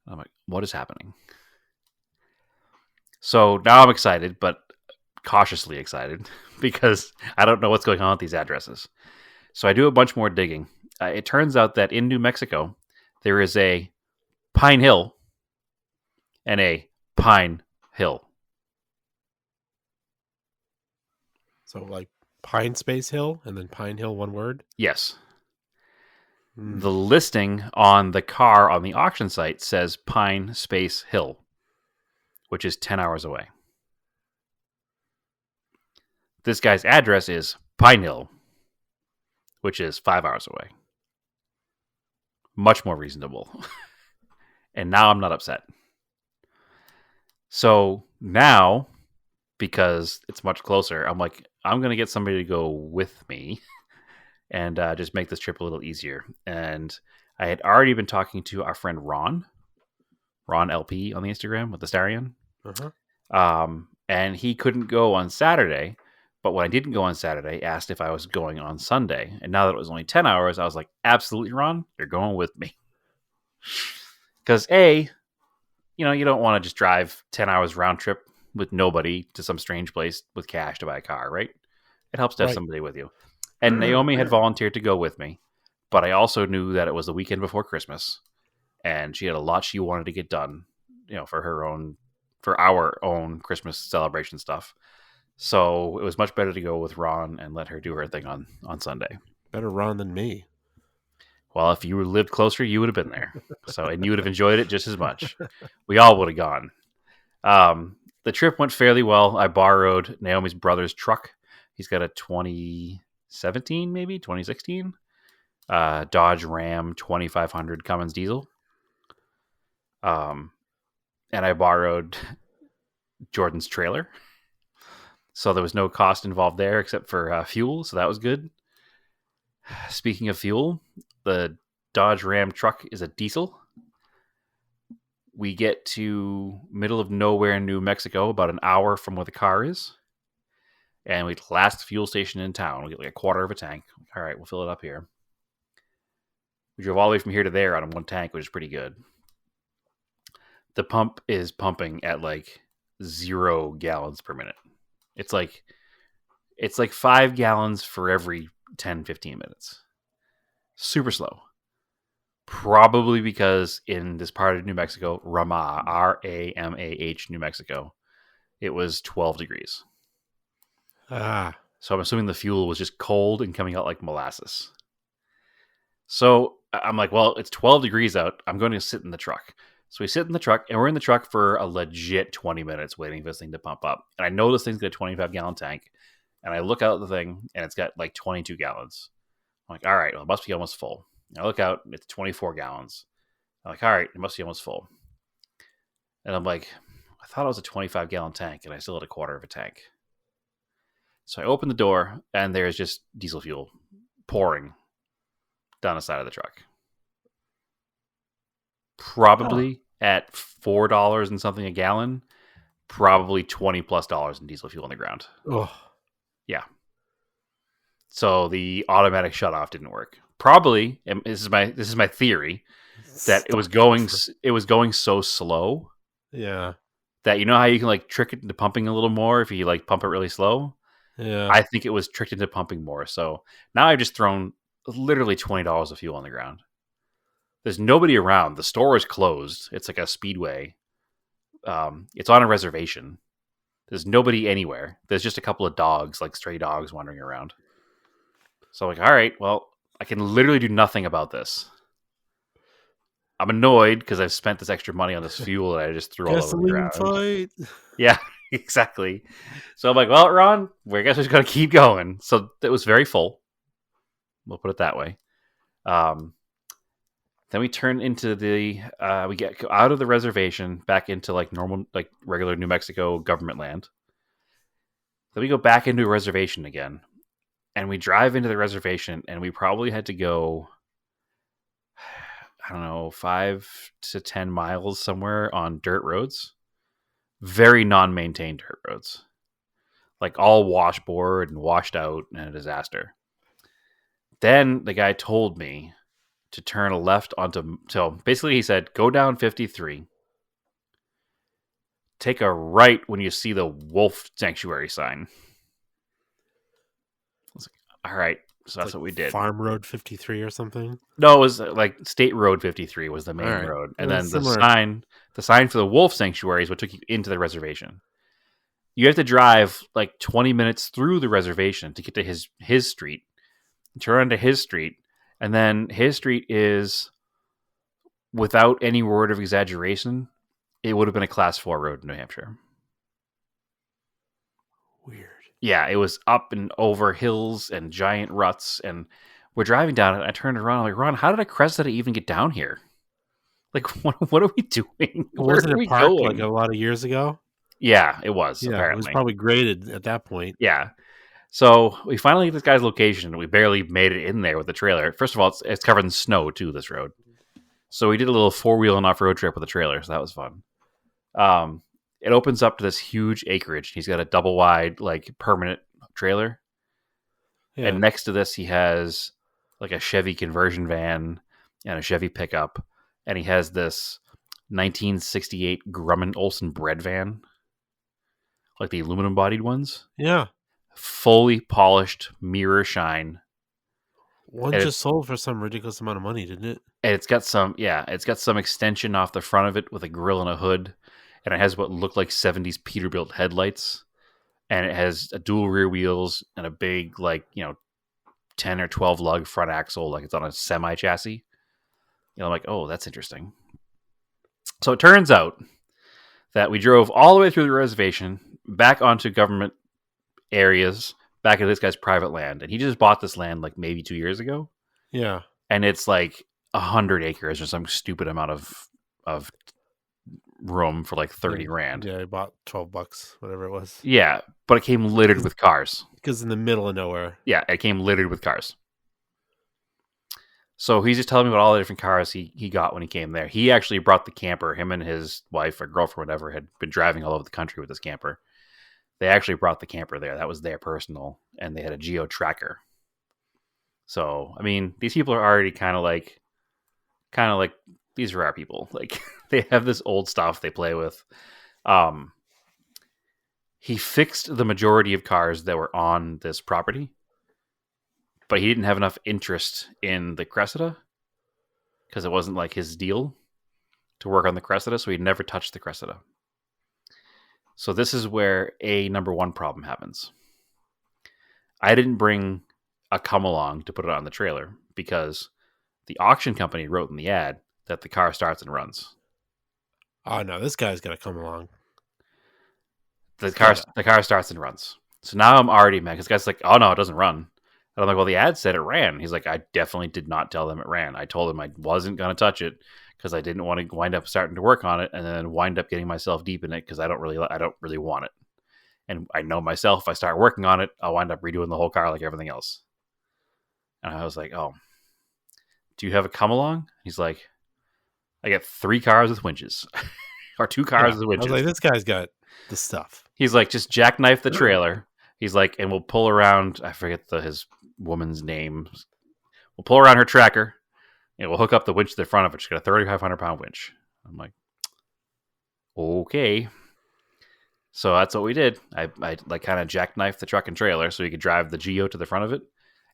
I'm like, what is happening? So now I'm excited, but cautiously excited because I don't know what's going on with these addresses. So I do a bunch more digging. It turns out that in New Mexico, there is a Pine Hill and a Pine Hill. So like Pine Space Hill and then Pine Hill, one word? Yes. The listing on the car on the auction site says Pine Space Hill, which is 10 hours away. This guy's address is Pine Hill, which is 5 hours away. Much more reasonable. And now I'm not upset. So now, because it's much closer, I'm like, I'm going to get somebody to go with me and just make this trip a little easier. And I had already been talking to our friend Ron LP on the Instagram with the Starion. And he couldn't go on Saturday. But when I didn't go on Saturday, asked if I was going on Sunday. And now that it was only 10 hours, I was like, absolutely, Ron, you're going with me. Because you don't want to just drive 10 hours round trip with nobody to some strange place with cash to buy a car, right? It helps to have somebody with you. And Naomi had volunteered to go with me. But I also knew that it was the weekend before Christmas. And she had a lot she wanted to get done, for our own Christmas celebration stuff. So it was much better to go with Ron and let her do her thing on Sunday. Better Ron than me. Well, if you lived closer, you would have been there. And you would have enjoyed it just as much. We all would have gone. The trip went fairly well. I borrowed Naomi's brother's truck. He's got a 2017, maybe 2016 Dodge Ram 2500 Cummins diesel. And I borrowed Jordan's trailer. So there was no cost involved there except for fuel. So that was good. Speaking of fuel, the Dodge Ram truck is a diesel. We get to middle of nowhere in New Mexico, about an hour from where the car is. And we last fuel station in town. We get like a quarter of a tank. All right, we'll fill it up here. We drove all the way from here to there on one tank, which is pretty good. The pump is pumping at like 0 gallons per minute. It's like 5 gallons for every 10, 15 minutes. Super slow. Probably because in this part of New Mexico, Ramah, Ramah, New Mexico, it was 12 degrees. So I'm assuming the fuel was just cold and coming out like molasses. So I'm like, well, it's 12 degrees out. I'm going to sit in the truck. So we sit in the truck, and we're in the truck for a legit 20 minutes waiting for this thing to pump up. And I know this thing's got a 25-gallon tank. And I look out at the thing, and it's got like 22 gallons. I'm like, all right, well, it must be almost full. And I look out, it's 24 gallons. I'm like, all right, it must be almost full. And I'm like, I thought it was a 25-gallon tank, and I still had a quarter of a tank. So I open the door, and there's just diesel fuel pouring down the side of the truck. Huh. Probably at $4 and something a gallon, probably $20+ in diesel fuel on the ground. Oh, Yeah. So the automatic shutoff didn't work. Probably, and this is my theory, that stuck. it was going so slow Yeah. that, you know how you can like trick it into pumping a little more if you like pump it really slow. Yeah. I think it was tricked into pumping more. So now I've just thrown literally $20 of fuel on the ground. There's nobody around. The store is closed. It's like a speedway. It's on a reservation. There's nobody anywhere. There's just a couple of dogs, like stray dogs, wandering around. So I'm like, all right, well, I can literally do nothing about this. I'm annoyed because I've spent this extra money on this fuel that I just threw all over the Gasoline ground. fight. Yeah, exactly. So I'm like, well, Ron, I guess we're just going to keep going. So it was very full. We'll put it that way. Um, then we turn into we get out of the reservation back into like normal, like regular New Mexico government land. Then we go back into a reservation again, and we drive into the reservation, and we probably had to go, I don't know, 5 to 10 miles somewhere on dirt roads, very non-maintained dirt roads, like all washboard and washed out and a disaster. Then the guy told me to turn a left onto, so basically he said, go down 53, take a right when you see the wolf sanctuary sign. I was like, all right. So It's that's like what we did. Farm Road 53 or something. No, it was like State Road 53 was the All main right. road. And then Similar. the sign for the wolf sanctuary is what took you into the reservation. You have to drive like 20 minutes through the reservation to get to his street, turn onto his street, and then his street is, without any word of exaggeration, it would have been a class 4 road in New Hampshire. Weird. Yeah, it was up and over hills and giant ruts, and we're driving down it, and I turned around, I'm like, Ron, how did a Cressida even get down here? Like, what are we doing? Where Wasn't are it we parked like going? a lot of years ago? Yeah, it was, Yeah, it was apparently. probably graded at that point. Yeah. So we finally get this guy's location, and we barely made it in there with the trailer. First of all, it's covered in snow, too, this road. So we did a little 4-wheel and off-road trip with the trailer, so that was fun. It opens up to this huge acreage. He's got a double wide, like, permanent trailer. Yeah. And next to this, he has like a Chevy conversion van and a Chevy pickup. And he has this 1968 Grumman Olson bread van, like the aluminum bodied ones, Yeah. fully polished, mirror shine. One And just sold for some ridiculous amount of money, didn't it? it's got some extension off the front of it with a grill and a hood. And it has what look like 70s Peterbilt headlights. And it has a dual rear wheels and a big, like, 10 or 12 lug front axle, like it's on a semi chassis. I'm like, oh, that's interesting. So it turns out that we drove all the way through the reservation, back onto government areas, back into this guy's private land. And he just bought this land like maybe 2 years ago. Yeah. And it's like 100 acres or some stupid amount of room for like 30 grand. Yeah, I bought $12, whatever it was. Yeah, but it came littered with cars. Because in the middle of nowhere. Yeah, it came littered with cars. So he's just telling me about all the different cars he got when he came there. He actually brought the camper. Him and his wife or girlfriend, whatever, had been driving all over the country with this camper. They actually brought the camper there. That was their personal, and they had a geo tracker. So, I mean, these people are already kind of like, these are our people. Like, they have this old stuff they play with. He fixed the majority of cars that were on this property, but he didn't have enough interest in the Cressida because it wasn't like his deal to work on the Cressida, so he never touched the Cressida. So this is where a number one problem happens. I didn't bring a come along to put it on the trailer because the auction company wrote in the ad that the car starts and runs. Oh no, this guy's got to come along. The car starts and runs. So now I'm already mad because the guy's like, oh no, it doesn't run. And I'm like, well, the ad said it ran. He's like, I definitely did not tell them it ran. I told them I wasn't going to touch it because I didn't want to wind up starting to work on it and then wind up getting myself deep in it because I don't really want it. And I know myself, if I start working on it, I'll wind up redoing the whole car like everything else. And I was like, oh, do you have a come along? He's like, I got 3 cars with winches, or 2 cars Yeah. with I was winches. like, this guy's got the stuff. He's like, just jackknife the trailer. He's like, and we'll pull around. I forget his woman's name. We'll pull around her tracker, and we'll hook up the winch to the front of it. She's got a 3,500-pound winch. I'm like, okay. So that's what we did. I like kind of jackknifed the truck and trailer so he could drive the Geo to the front of it.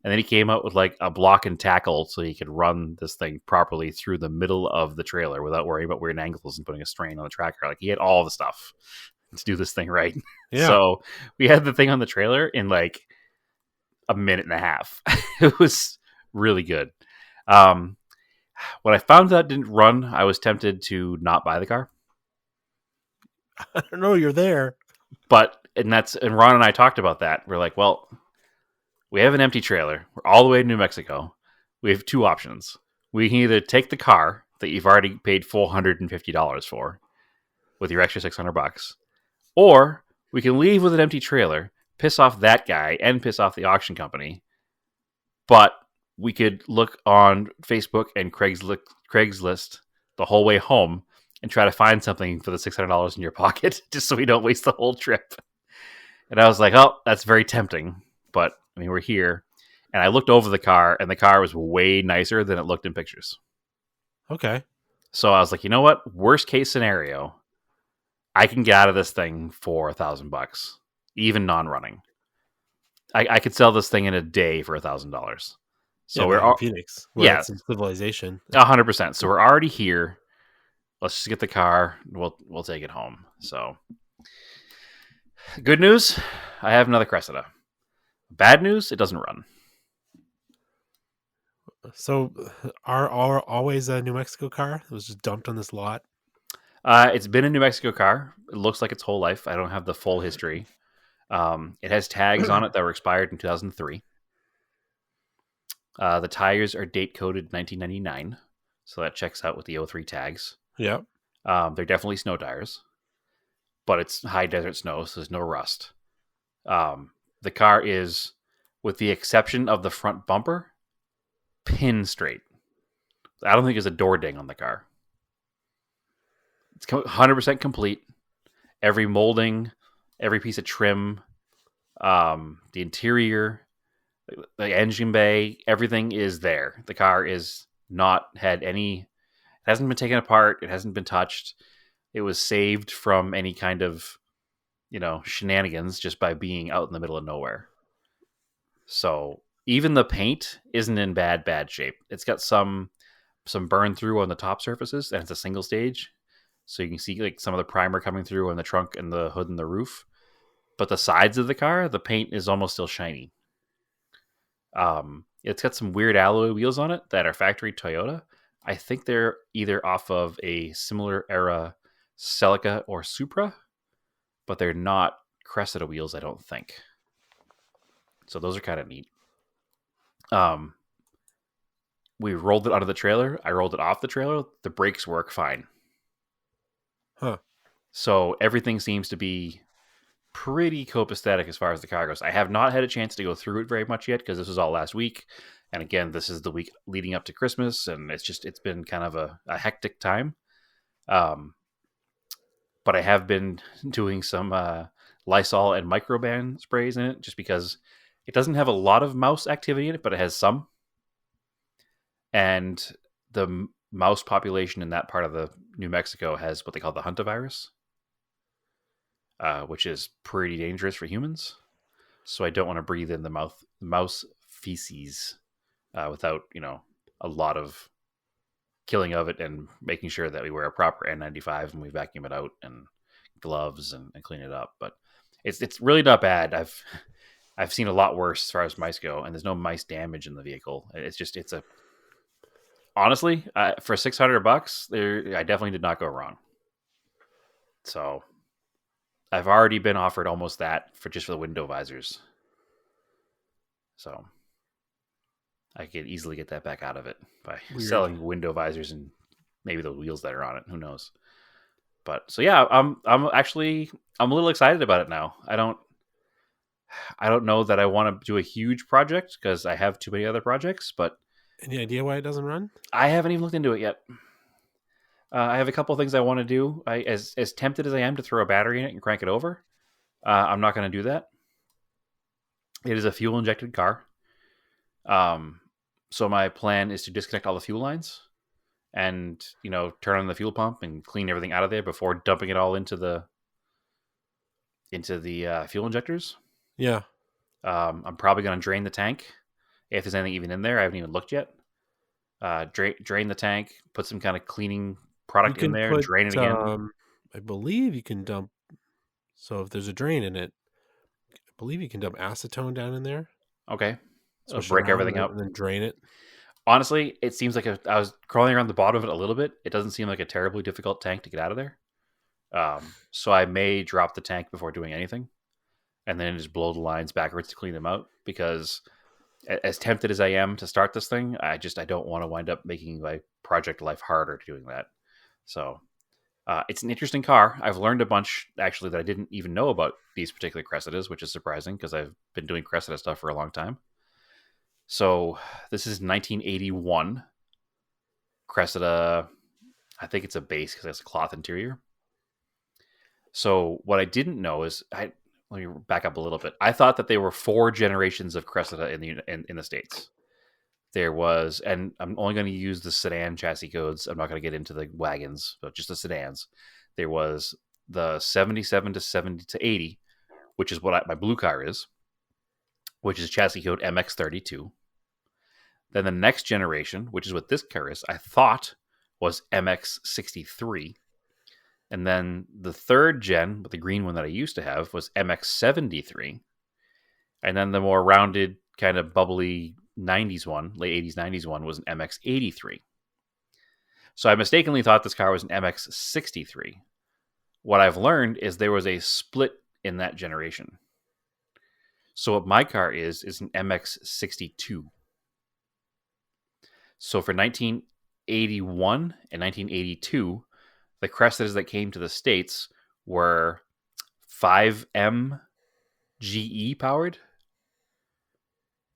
And then he came out with like a block and tackle so he could run this thing properly through the middle of the trailer without worrying about weird angles and putting a strain on the tracker. Like he had all the stuff to do this thing right. Yeah. So we had the thing on the trailer in like a minute and a half. It was really good. When I found that didn't run, I was tempted to not buy the car. I don't know. You're there. And Ron and I talked about that. We're like, well, we have an empty trailer. We're all the way to New Mexico. We have 2 options. We can either take the car that you've already paid $450 for with your extra $600, or we can leave with an empty trailer, piss off that guy, and piss off the auction company. But we could look on Facebook and Craigslist the whole way home and try to find something for the $600 in your pocket just so we don't waste the whole trip. And I was like, oh, that's very tempting. But, I mean, we're here. And I looked over the car, and the car was way nicer than it looked in pictures. Okay. So I was like, you know what? Worst case scenario, I can get out of this thing for $1,000, even non-running. I could sell this thing in a day for $1,000. So we're in Phoenix, where it's in civilization. 100%. So we're already here. Let's just get the car. We'll take it home. So good news, I have another Cressida. Bad news, it doesn't run. So are always a New Mexico car? It was just dumped on this lot. It's been a New Mexico car. It looks like its whole life. I don't have the full history. It has tags on it that were expired in 2003. The tires are date coded 1999, so that checks out with the 03 tags. Yep. They're definitely snow tires, but it's high desert snow, so there's no rust. The car is, with the exception of the front bumper, pin straight. I don't think there's a door ding on the car. It's 100% complete. Every molding, every piece of trim, the interior, the engine bay, everything is there. The car is not had any, it hasn't been taken apart. It hasn't been touched. It was saved from any kind of, shenanigans just by being out in the middle of nowhere. So even the paint isn't in bad shape. It's got some burn through on the top surfaces, and it's a single stage. So you can see like some of the primer coming through on the trunk and the hood and the roof. But the sides of the car, the paint is almost still shiny. It's got some weird alloy wheels on it that are factory Toyota. I think they're either off of a similar era Celica or Supra, but they're not Cressida wheels, I don't think. So those are kind of neat. We rolled it out of the trailer. I rolled it off the trailer. The brakes work fine. Huh. So everything seems to be pretty copacetic as far as the car goes. I have not had a chance to go through it very much yet because this was all last week. And again, this is the week leading up to Christmas, and it's been kind of a hectic time. But I have been doing some Lysol and Microban sprays in it just because it doesn't have a lot of mouse activity in it, but it has some. And the mouse population in that part of the New Mexico has what they call the hantavirus, which is pretty dangerous for humans. So I don't want to breathe in the mouse feces without, a lot of killing of it, and making sure that we wear a proper N95 and we vacuum it out, and gloves and clean it up. But it's really not bad. I've seen a lot worse as far as mice go, and there's no mice damage in the vehicle. Honestly, for $600, I definitely did not go wrong. So I've already been offered almost that for the window visors. So I could easily get that back out of it by selling window visors and maybe the wheels that are on it. Who knows? But so yeah, I'm a little excited about it now. I don't know that I want to do a huge project because I have too many other projects, but Any idea why it doesn't run? I haven't even looked into it yet. I have a couple of things I want to do. As tempted as I am to throw a battery in it and crank it over, I'm not going to do that. It is a fuel injected car. Um, so my plan is to disconnect all the fuel lines and turn on the fuel pump and clean everything out of there before dumping it all into the fuel injectors. Yeah. I'm probably going to drain the tank if there's anything even in there. I haven't even looked yet. Drain the tank, put some kind of cleaning You product in can there, put, drain it again. I believe you can dump, so if there's a drain in it, I believe you can dump acetone down in there, Okay, swish it break around, everything up. and then drain it. Honestly, it seems like I was crawling around the bottom of it a little bit. It doesn't seem like a terribly difficult tank to get out of there. So I may drop the tank before doing anything, and then just blow the lines backwards to clean them out. Because as tempted as I am to start this thing, I don't want to wind up making my project life harder doing that. So it's an interesting car. I've learned a bunch actually that I didn't even know about these particular Cressidas, which is surprising because I've been doing Cressida stuff for a long time. So this is 1981 Cressida. I think it's a base because it's a cloth interior. So what I didn't know is let me back up a little bit. I thought that there were 4 generations of Cressida in the States. There was, and I'm only going to use the sedan chassis codes. I'm not going to get into the wagons, but just the sedans. There was the 77 to 70 to 80, which is what my blue car is, which is chassis code MX32. Then the next generation, which is what this car is, I thought was MX63. And then the third gen, with the green one that I used to have, was MX73. And then the more rounded, kind of bubbly 90s one, late 80s, 90s one, was an MX83. So I mistakenly thought this car was an MX63. What I've learned is there was a split in that generation. So what my car is an MX62. So for 1981 and 1982, the Cressidas that came to the States were 5M GE powered,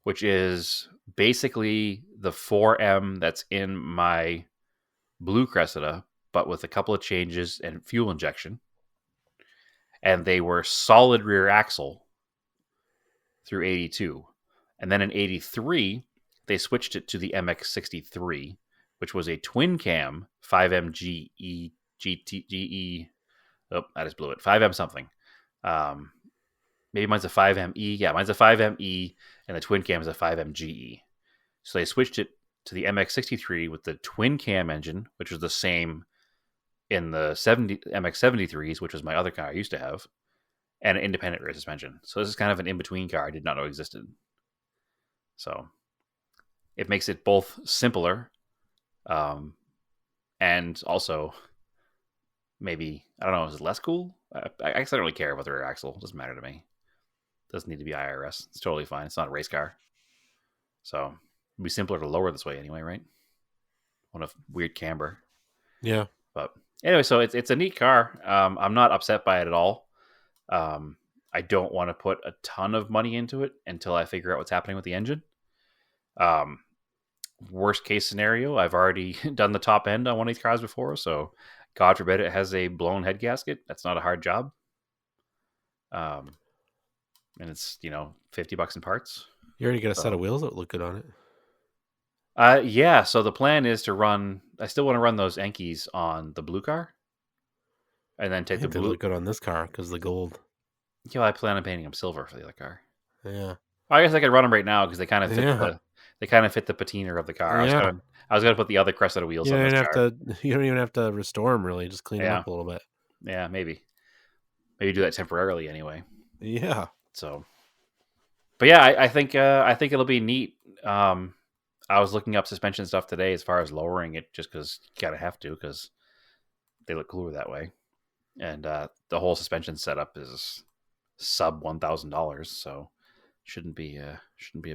which is basically the 4M that's in my blue Cressida, but with a couple of changes and fuel injection. And they were solid rear axle through 82. And then in 83, they switched it to the MX63, which was a twin cam 5M GE. Oh, I just blew it. 5M something. Maybe mine's a 5ME. Yeah, mine's a 5ME, and the twin cam is a 5MGE. So they switched it to the MX63 with the twin cam engine, which was the same in the MX73s, which was my other car I used to have, and an independent rear suspension. So this is kind of an in-between car I did not know existed. So it makes it both simpler and also maybe, I don't know, is it less cool? I guess I don't really care about the rear axle. It doesn't matter to me. It doesn't need to be IRS. It's totally fine. It's not a race car. So it'd be simpler to lower this way anyway, right? On a weird camber. Yeah. But anyway, so it's a neat car. I'm not upset by it at all. I don't want to put a ton of money into it until I figure out what's happening with the engine. Worst case scenario, I've already done the top end on one of these cars before, so God forbid it has a blown head gasket. That's not a hard job. And it's $50 in parts. You already got a set of wheels that look good on it. Yeah. So the plan is to run. I still want to run those Enkis on the blue car, and then take the blue. They look good on this car because the gold. Yeah, I plan on painting them silver for the other car. Yeah. Well, I guess I could run them right now because they kind of fit. They kind of fit the patina of the car. Yeah. I was gonna put the other Cressida wheels on this car. You don't even have to restore them really. Just clean them up a little bit. Yeah, maybe do that temporarily anyway. Yeah. So, but yeah, I think it'll be neat. I was looking up suspension stuff today as far as lowering it, just because you gotta have to, because they look cooler that way. And the whole suspension setup is sub $1,000, so shouldn't be a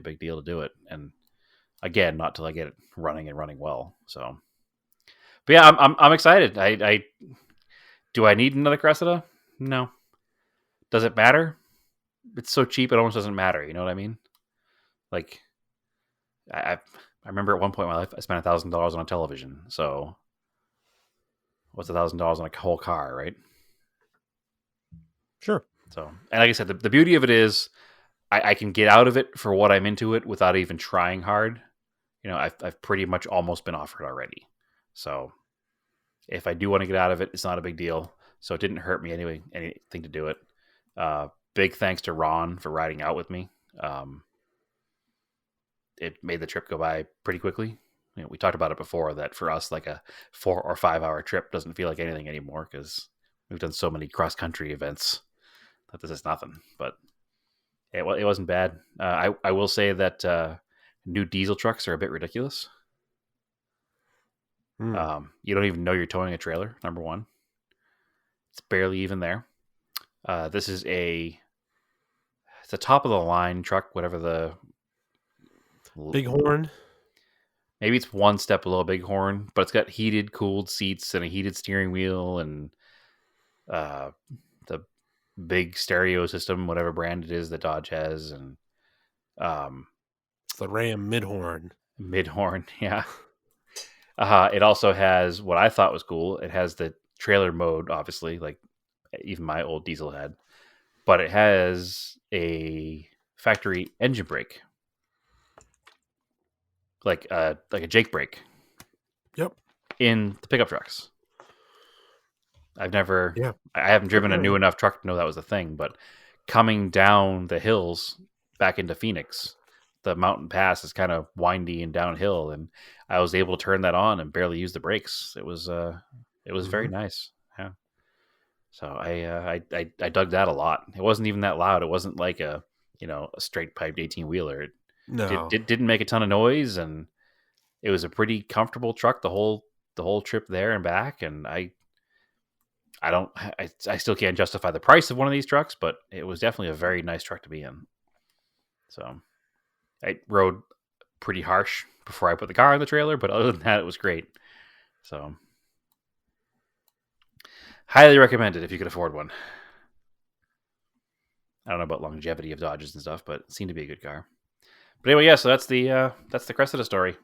big deal to do it. And again, not till I get it running and running well. So, but yeah, I'm excited. Do I need another Cressida? No. Does it matter? it's so cheap it almost doesn't matter. You know what I mean? Like I remember at one point in my life I spent $1,000 on a television. So what's $1,000 on a whole car, right? Sure. So, and like I said, the beauty of it is I can get out of it for what I'm into it without even trying hard. You know, I've pretty much almost been offered already. So if I do want to get out of it, it's not a big deal. So it didn't hurt me anyway, anything to do it. Big thanks to Ron for riding out with me. It made the trip go by pretty quickly. You know, we talked about it before that for us, like a 4 or 5 hour trip doesn't feel like anything anymore because we've done so many cross country events that this is nothing. But it wasn't bad. I will say that new diesel trucks are a bit ridiculous. You don't even know you're towing a trailer. Number one, it's barely even there. This is it's a top of the line truck, whatever the Bighorn. Maybe it's one step below Bighorn, but it's got heated, cooled seats and a heated steering wheel and the big stereo system, whatever brand it is that Dodge has, and it's the Ram Midhorn. Midhorn, yeah. It also has what I thought was cool. It has the trailer mode, obviously, like even my old diesel had, but it has a factory engine brake, like a Jake brake. Yep. In the pickup trucks. I haven't driven a new Apparently. enough truck to know that was a thing, but coming down the hills back into Phoenix, the mountain pass is kind of windy and downhill, and I was able to turn that on and barely use the brakes. It was very nice. Yeah. So I dug that a lot. It wasn't even that loud. It wasn't like a straight piped 18-wheeler. It No. didn't make a ton of noise, and it was a pretty comfortable truck the whole trip there and back. And I still can't justify the price of one of these trucks, but it was definitely a very nice truck to be in. So I rode pretty harsh before I put the car in the trailer, but other than that, it was great. So highly recommended if you could afford one. I don't know about longevity of Dodges and stuff, but it seemed to be a good car. But anyway, yeah, so that's the Cressida story.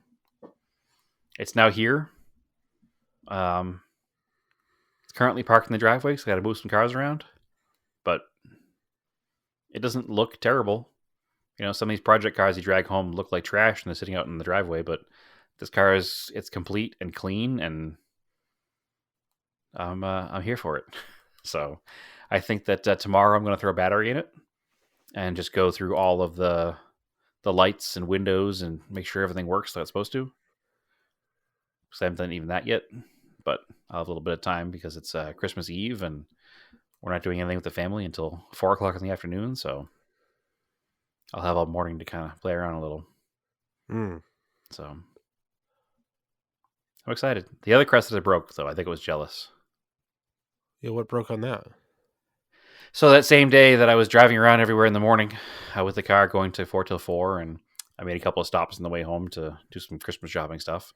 It's now here. It's currently parked in the driveway, so I got to move some cars around. But it doesn't look terrible. You know, some of these project cars you drag home look like trash and they're sitting out in the driveway. But this car it's complete and clean, and I'm here for it. So I think that tomorrow I'm going to throw a battery in it and just go through all of the lights and windows and make sure everything works like it's supposed to. Because I haven't done even that yet, but I'll have a little bit of time because it's Christmas Eve and we're not doing anything with the family until 4 o'clock in the afternoon. So I'll have all morning to kind of play around a little. So I'm excited. The other Cressida broke, though. I think it was jealous. Yeah, what broke on that? So that same day that I was driving around everywhere in the morning with the car going to 4 till 4, and I made a couple of stops on the way home to do some Christmas shopping stuff.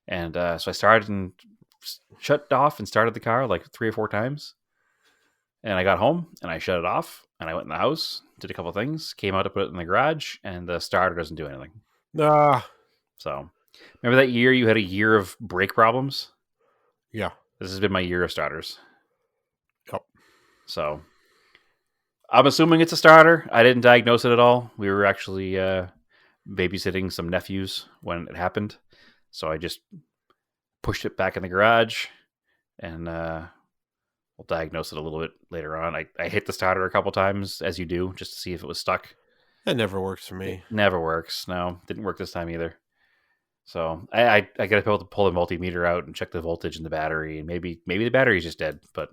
And so I started and shut off and started the car like 3 or 4 times. And I got home and I shut it off and I went in the house, did a couple of things, came out to put it in the garage, and the starter doesn't do anything. So remember that year you had a year of brake problems? Yeah. This has been my year of starters. Yep. So I'm assuming it's a starter. I didn't diagnose it at all. We were actually babysitting some nephews when it happened. So I just pushed it back in the garage and we'll diagnose it a little bit later on. I hit the starter a couple times, as you do, just to see if it was stuck. That never works for me. It never works. No, didn't work this time either. So I got to be able to pull the multimeter out and check the voltage in the battery, and maybe the battery's just dead, but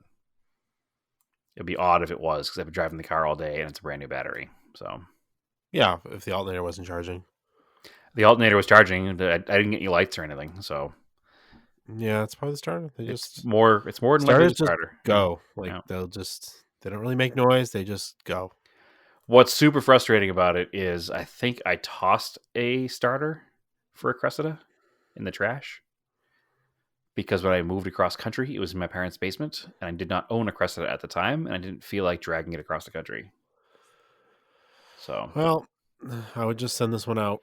it'd be odd if it was because I've been driving the car all day and it's a brand new battery. So yeah, if the alternator wasn't charging. The alternator was charging. I didn't get any lights or anything, so yeah, it's probably the starter. It's more than starters likely the starter. Go like they don't really make noise. They just go. What's super frustrating about it is I think I tossed a starter for a Cressida in the trash because when I moved across country, it was in my parents' basement, and I did not own a Cressida at the time, and I didn't feel like dragging it across the country. So, Well, I would just send this one out.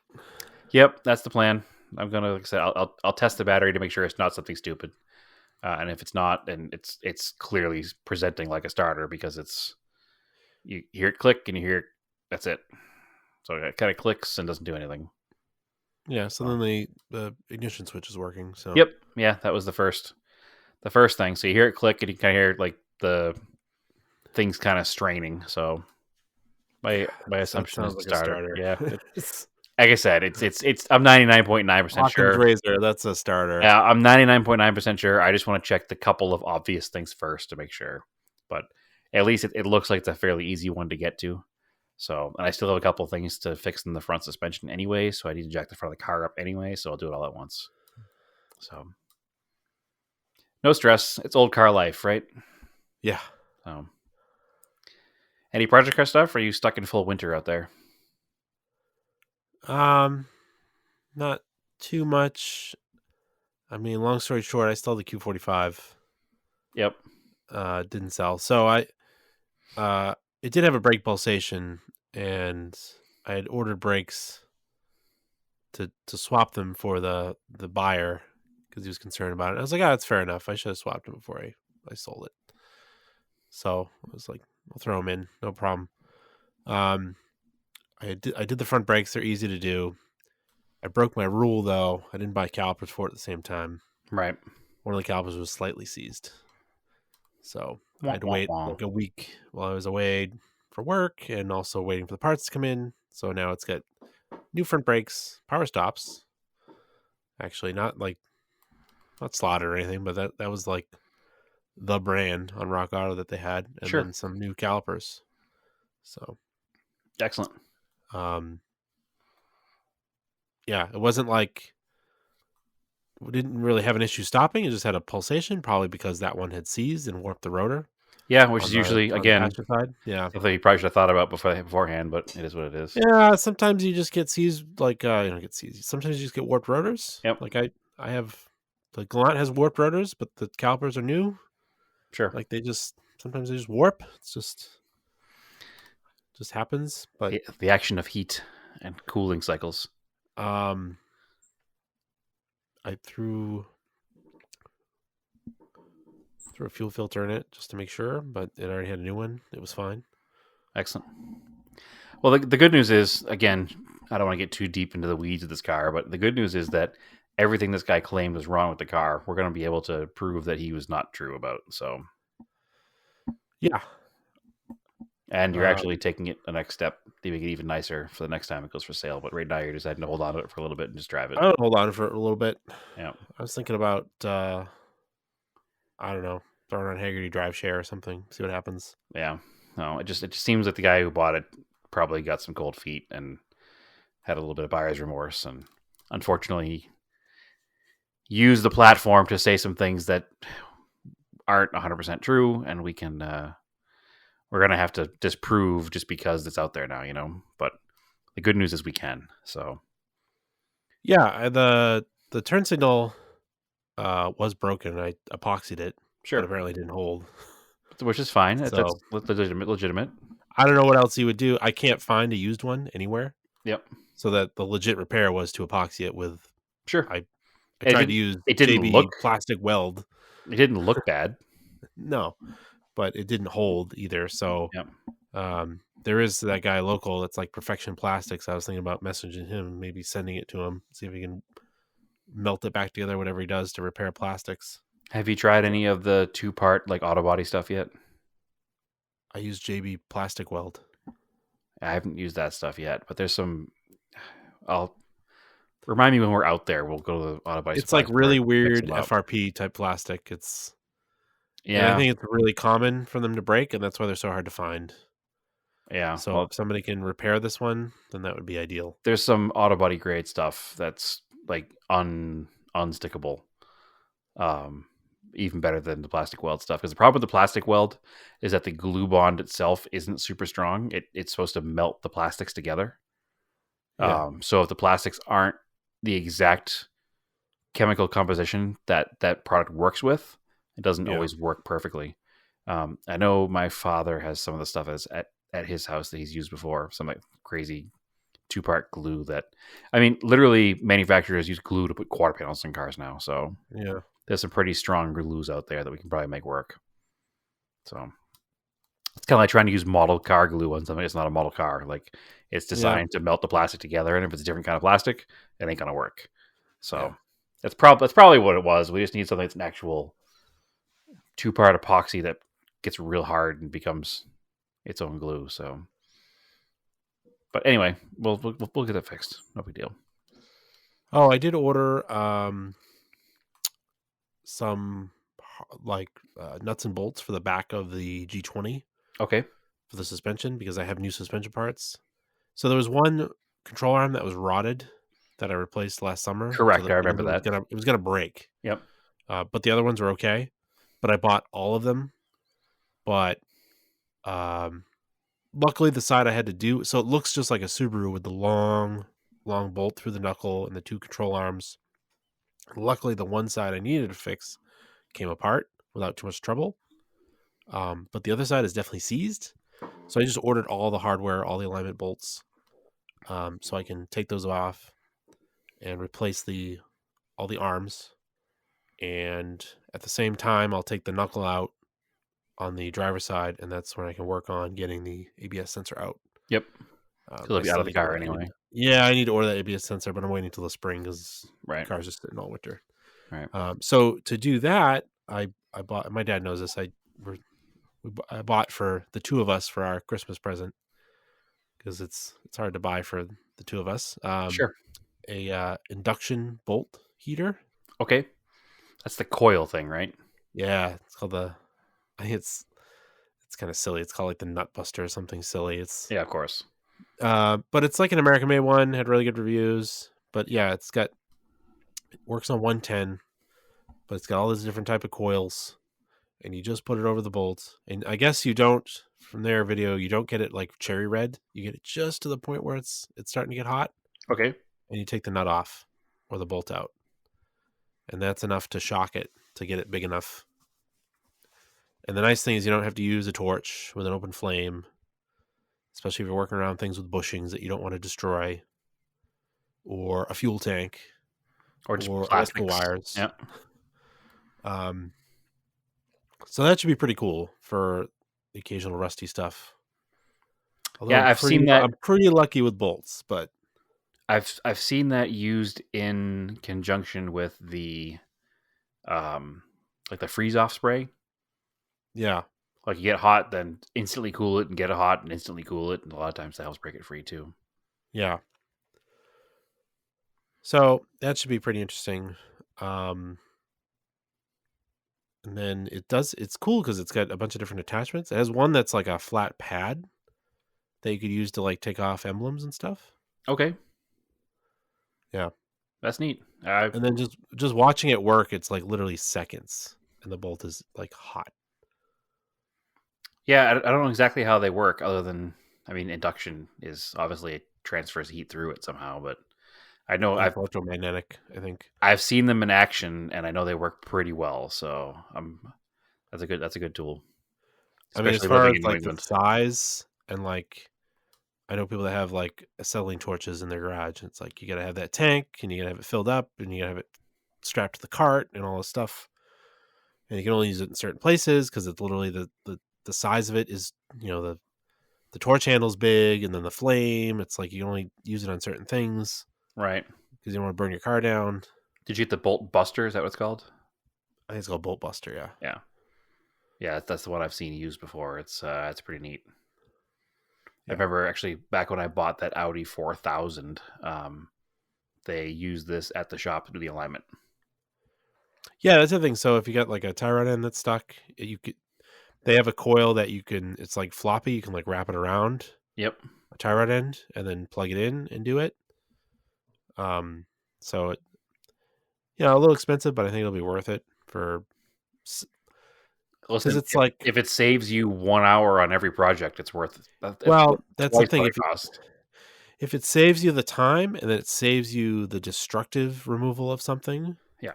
yep, that's the plan. I'm gonna, like I said, I'll test the battery to make sure it's not something stupid. And if it's not, then it's clearly presenting like a starter because you hear it click and you hear it, that's it. So it kind of clicks and doesn't do anything. Yeah, so So, then the ignition switch is working. So yep, yeah, that was the first thing. So you hear it click and you kind of hear like the things kind of straining. So my that assumption is sounds the like a starter. starter. Yeah, like I said, it's I'm 99.9% Occam's sure. razor. That's a starter. Yeah, I'm 99.9% sure. I just want to check the couple of obvious things first to make sure. But at least it looks like it's a fairly easy one to get to. So, and I still have a couple of things to fix in the front suspension anyway. So I need to jack the front of the car up anyway. So I'll do it all at once. So no stress. It's old car life, right? Yeah. So, any project car stuff? Or are you stuck in full winter out there? Um, not too much. I mean, long story short, I still have the Q45. Yep. Didn't sell. So uh, it did have a brake pulsation, and I had ordered brakes to swap them for the buyer because he was concerned about it. I was like, that's fair enough. I should have swapped them before I sold it. So I was like, I'll throw them in, no problem. Um, I did the front brakes. They're easy to do. I broke my rule though. I didn't buy calipers for it at the same time. Right. One of the calipers was slightly seized, so I Wah, had to wah, wait wah. like a week while I was away for work and also waiting for the parts to come in. So now it's got new front brakes, power stops. Actually, not slotted or anything, but that was like the brand on Rock Auto that they had, and Sure. then some new calipers. So, Excellent. um, yeah, it wasn't like we didn't really have an issue stopping. It just had a pulsation, probably because that one had seized and warped the rotor Yeah, which on is the usually, on the again, passenger side. Yeah, something you probably should have thought about beforehand, but it is what it is. yeah. Sometimes you just get seized, like you don't get seized. Sometimes you just get warped rotors. Yep. Like I have the Galant has warped rotors, but the calipers are new. Sure. Like sometimes they just warp. It's just happens. But The action of heat and cooling cycles. um, I threw a fuel filter in it just to make sure, but it already had a new one. It was fine. Excellent. Well, the good news is, again, I don't want to get too deep into the weeds of this car, but the good news is that everything this guy claimed was wrong with the car, we're going to be able to prove that he was not true about. So, Yeah. and you're actually Um, taking it the next step to make it even nicer for the next time it goes for sale. But right now, you're deciding to hold on to it for a little bit and just drive it. I would hold on for a little bit. Yeah. I was thinking about I don't know, throwing on Haggerty Drive Share or something. See what happens. Yeah. No, it just seems like the guy who bought it probably got some cold feet and had a little bit of buyer's remorse, and unfortunately used the platform to say some things that aren't 100% true, and we're gonna have to disprove just because it's out there now, But the good news is we can. So Yeah, the turn signal was broken. I epoxied it, but sure, apparently didn't hold. which is fine. That's So legitimate. I don't know what else you would do. I can't find a used one anywhere. Yep, So that the legit repair was to epoxy it with. sure. I I It tried to didn't. use It didn't JB look. plastic weld. It didn't look bad. No, but it didn't hold either. So Yep. there is that guy local that's like Perfection Plastics. I was thinking about messaging him, maybe sending it to him, see if he can melt it back together, whatever he does to repair plastics. Have you tried any of the 2-part like auto body stuff yet? I use JB plastic weld. I haven't used that stuff yet, but there's some. I'll remind me when we're out there. We'll go to the auto body It's supply like store really and pick weird some up. FRP type plastic. And I Yeah, think it's really common for them to break, and that's why they're so hard to find. yeah. So Well, if somebody can repair this one, then that would be ideal. there's some auto body grade stuff that's like unstickable. Um, Even better than the plastic weld stuff. Because the problem with the plastic weld is that the glue bond itself isn't super strong. It's supposed to melt the plastics together. Yeah, So if the plastics aren't the exact chemical composition that product works with, it doesn't yeah, always work perfectly. I know my father has some of the stuff at his house that he's used before. Some like crazy 2-part glue that, I mean, literally manufacturers use glue to put quarter panels in cars now. So Yeah. there's some pretty strong glues out there that we can probably make work. So it's kind of like trying to use model car glue on something. It's not a model car. Like it's Yeah. designed to melt the plastic together, and if it's a different kind of plastic, it ain't gonna work. Yeah. So that's probably what it was. We just need something that's an actual 2-part epoxy that gets real hard and becomes its own glue. So, but anyway, we'll get that fixed. No big deal. Oh, I did order some like nuts and bolts for the back of the G20 Okay, for the suspension because I have new suspension parts. So there was one control arm that was rotted that I replaced last summer. So correct. that I I knew remember that. it was gonna break. Yep. But the other ones were okay. But I bought all of them. But um, luckily the side I had to do so it looks just like a Subaru with the long bolt through the knuckle and the two control arms. Luckily, the one side I needed to fix came apart without too much trouble. But the other side is definitely seized. So I just ordered all the hardware, all the alignment bolts, so I can take those off and replace all the arms. And at the same time, I'll take the knuckle out on the driver's side, and that's when I can work on getting the ABS sensor out. Yep. It'll I be out still of the need to car order anyway. yeah, I need to order that ABS sensor, but I'm waiting until the spring because the Right. car's just sitting all winter. Right. So to do that, I bought. My dad knows this. I bought for the two of us for our Christmas present because it's hard to buy for the two of us. Sure. A induction bolt heater. Okay. That's the coil thing, right? Yeah, it's called the. I think it's kind of silly. It's called like the Nut Buster or something silly. It's Yeah, of course. but it's like an American made one. Had really good reviews. But yeah, it works on 110, but it's got all these different type of coils, and you just put it over the bolt. And I guess you don't from their video, you don't get it like cherry red. You get it just to the point where it's starting to get hot, Okay. and you take the nut off or the bolt out, and that's enough to shock it to get it big enough. And the nice thing is you don't have to use a torch with an open flame, especially if you're working around things with bushings that you don't want to destroy, or a fuel tank, Or just or electrical plastics. wires. Yeah. Um, so that should be pretty cool for the occasional rusty stuff. Although Yeah, I've seen that. I'm pretty lucky with bolts, but I've seen that used in conjunction with the like the freeze off spray. yeah, Like you get hot, then instantly cool it, and get it hot and instantly cool it. And a lot of times the helps break it free too. yeah. So that should be pretty interesting. Um, and then it's cool because it's got a bunch of different attachments. It has one that's like a flat pad that you could use to like take off emblems and stuff. Okay, Yeah. that's neat. And then just watching it work, it's like literally seconds, and the bolt is like hot. Yeah, I don't know exactly how they work, other than I mean, induction is obviously it transfers heat through it somehow. But I know Yeah, it's electromagnetic, I think. I've seen them in action, and I know they work pretty well. So that's a good tool, I mean, as especially far living as in New like the England. size and like I know people that have like acetylene torches in their garage. It's like you got to have that tank and you got to have it filled up and you got to have it strapped to the cart and all this stuff. And you can only use it in certain places because it's literally the size of it is, the torch handle's big and then the flame. It's like you can only use it on certain things Right? because you don't want to burn your car down. Did you get the Bolt Buster? Is that what it's called? I think it's called Bolt Buster. Yeah. Yeah, yeah. That's the one I've seen used before. It's pretty neat. I Yeah. remember actually back when I bought that Audi 4000, they used this at the shop to do the alignment. Yeah. That's the thing. So if you got like a tie rod end that's stuck, they have a coil that it's like floppy. You can like wrap it around Yep. a tie rod end and then plug it in and do it. So a little expensive, but I think it'll be worth it because Listen, it's like, if it saves you 1 hour on every project, it's worth it. It's well, worth that's the twice thing. what it costs. If it saves you the time and then it saves you the destructive removal of something, Yeah.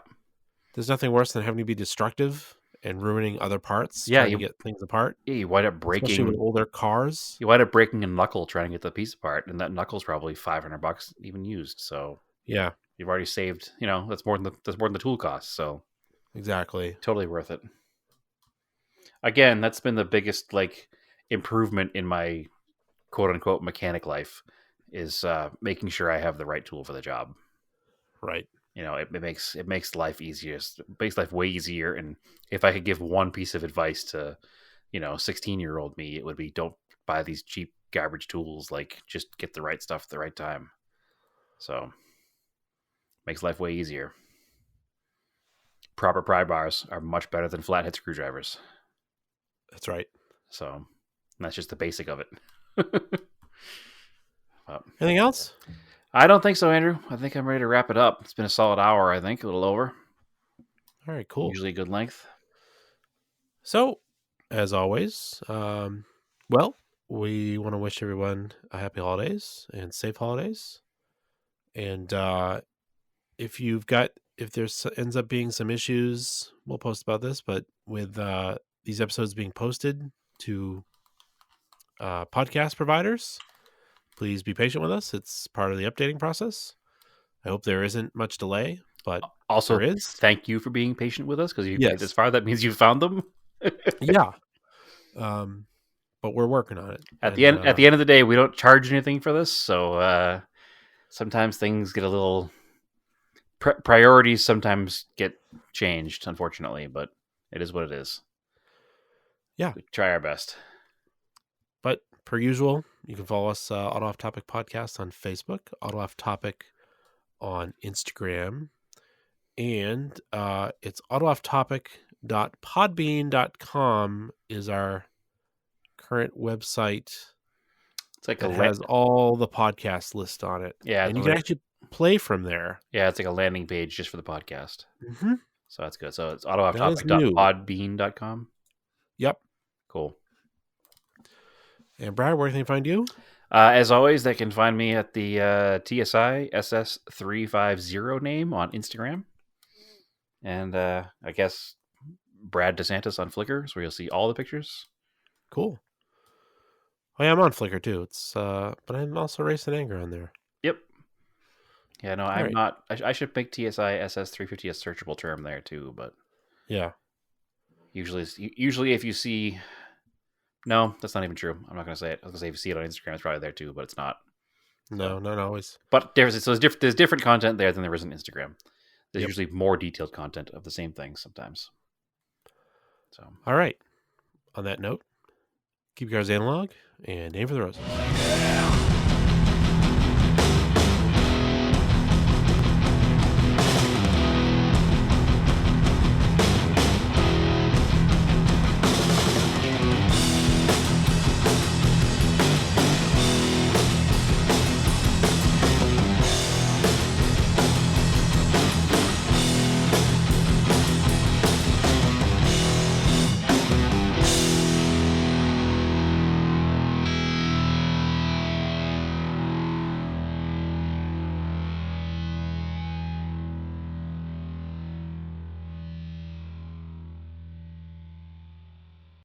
there's nothing worse than having to be destructive and ruining other parts Yeah, trying to get things apart, you wind up especially with breaking. older cars. You wind up breaking a knuckle trying to get the piece apart, and that knuckle's probably $500 even used. So Yeah, you've already saved. That's more than the tool cost. So exactly. totally worth it. Again, that's been the biggest improvement in my quote unquote mechanic life is making sure I have the right tool for the job. Right. It makes life easier. It makes life way easier. And if I could give one piece of advice to 16-year-old me, it would be don't buy these cheap garbage tools. Just get the right stuff at the right time. So makes life way easier. Proper pry bars are much better than flathead screwdrivers. That's right. So that's just the basic of it. Anything else? I don't think so, Andrew. I think I'm ready to wrap it up. It's been a solid hour, I think, a little over. All right, cool. Usually a good length. So, as always, well, we want to wish everyone a happy holidays and safe holidays. And if there ends up being some issues, we'll post about this. But with these episodes being posted to podcast providers, please be patient with us. It's part of the updating process. I hope there isn't much delay, but also, there is. Thank you for being patient with us because you've made this far. That means you found them. Yeah. But we're working on it. At the end of the day, we don't charge anything for this, so sometimes things get a little priorities. Sometimes get changed, unfortunately, but it is what it is. Yeah, we try our best. But per usual, you can follow us Auto Off Topic Podcast on Facebook, Auto Off Topic on Instagram, and it's autoofftopic.podbean.com is our current website. It's like it has all the podcast list on it. Yeah, and you can actually play from there. Yeah, it's like a landing page just for the podcast. Mm-hmm. So that's good. So it's autoofftopic.podbean.com. Yep. Cool. And Brad, where can they find you? As always, they can find me at the TSI SS350 name on Instagram. And I guess Brad DeSantis on Flickr, so you'll see all the pictures. Cool. Oh, yeah, I'm on Flickr too. It's but I'm also Racing Anger on there. Yep. Yeah, no, I'm not. I should make TSI SS350 a searchable term there too, but yeah. Usually if you see, no, that's not even true. I'm not going to say it. I was going to say if you see it on Instagram, it's probably there too, but it's not. No, not always. But there's different content there than there is on Instagram. There's usually more detailed content of the same things sometimes. So, all right. On that note, keep your cars analog and aim for the roses.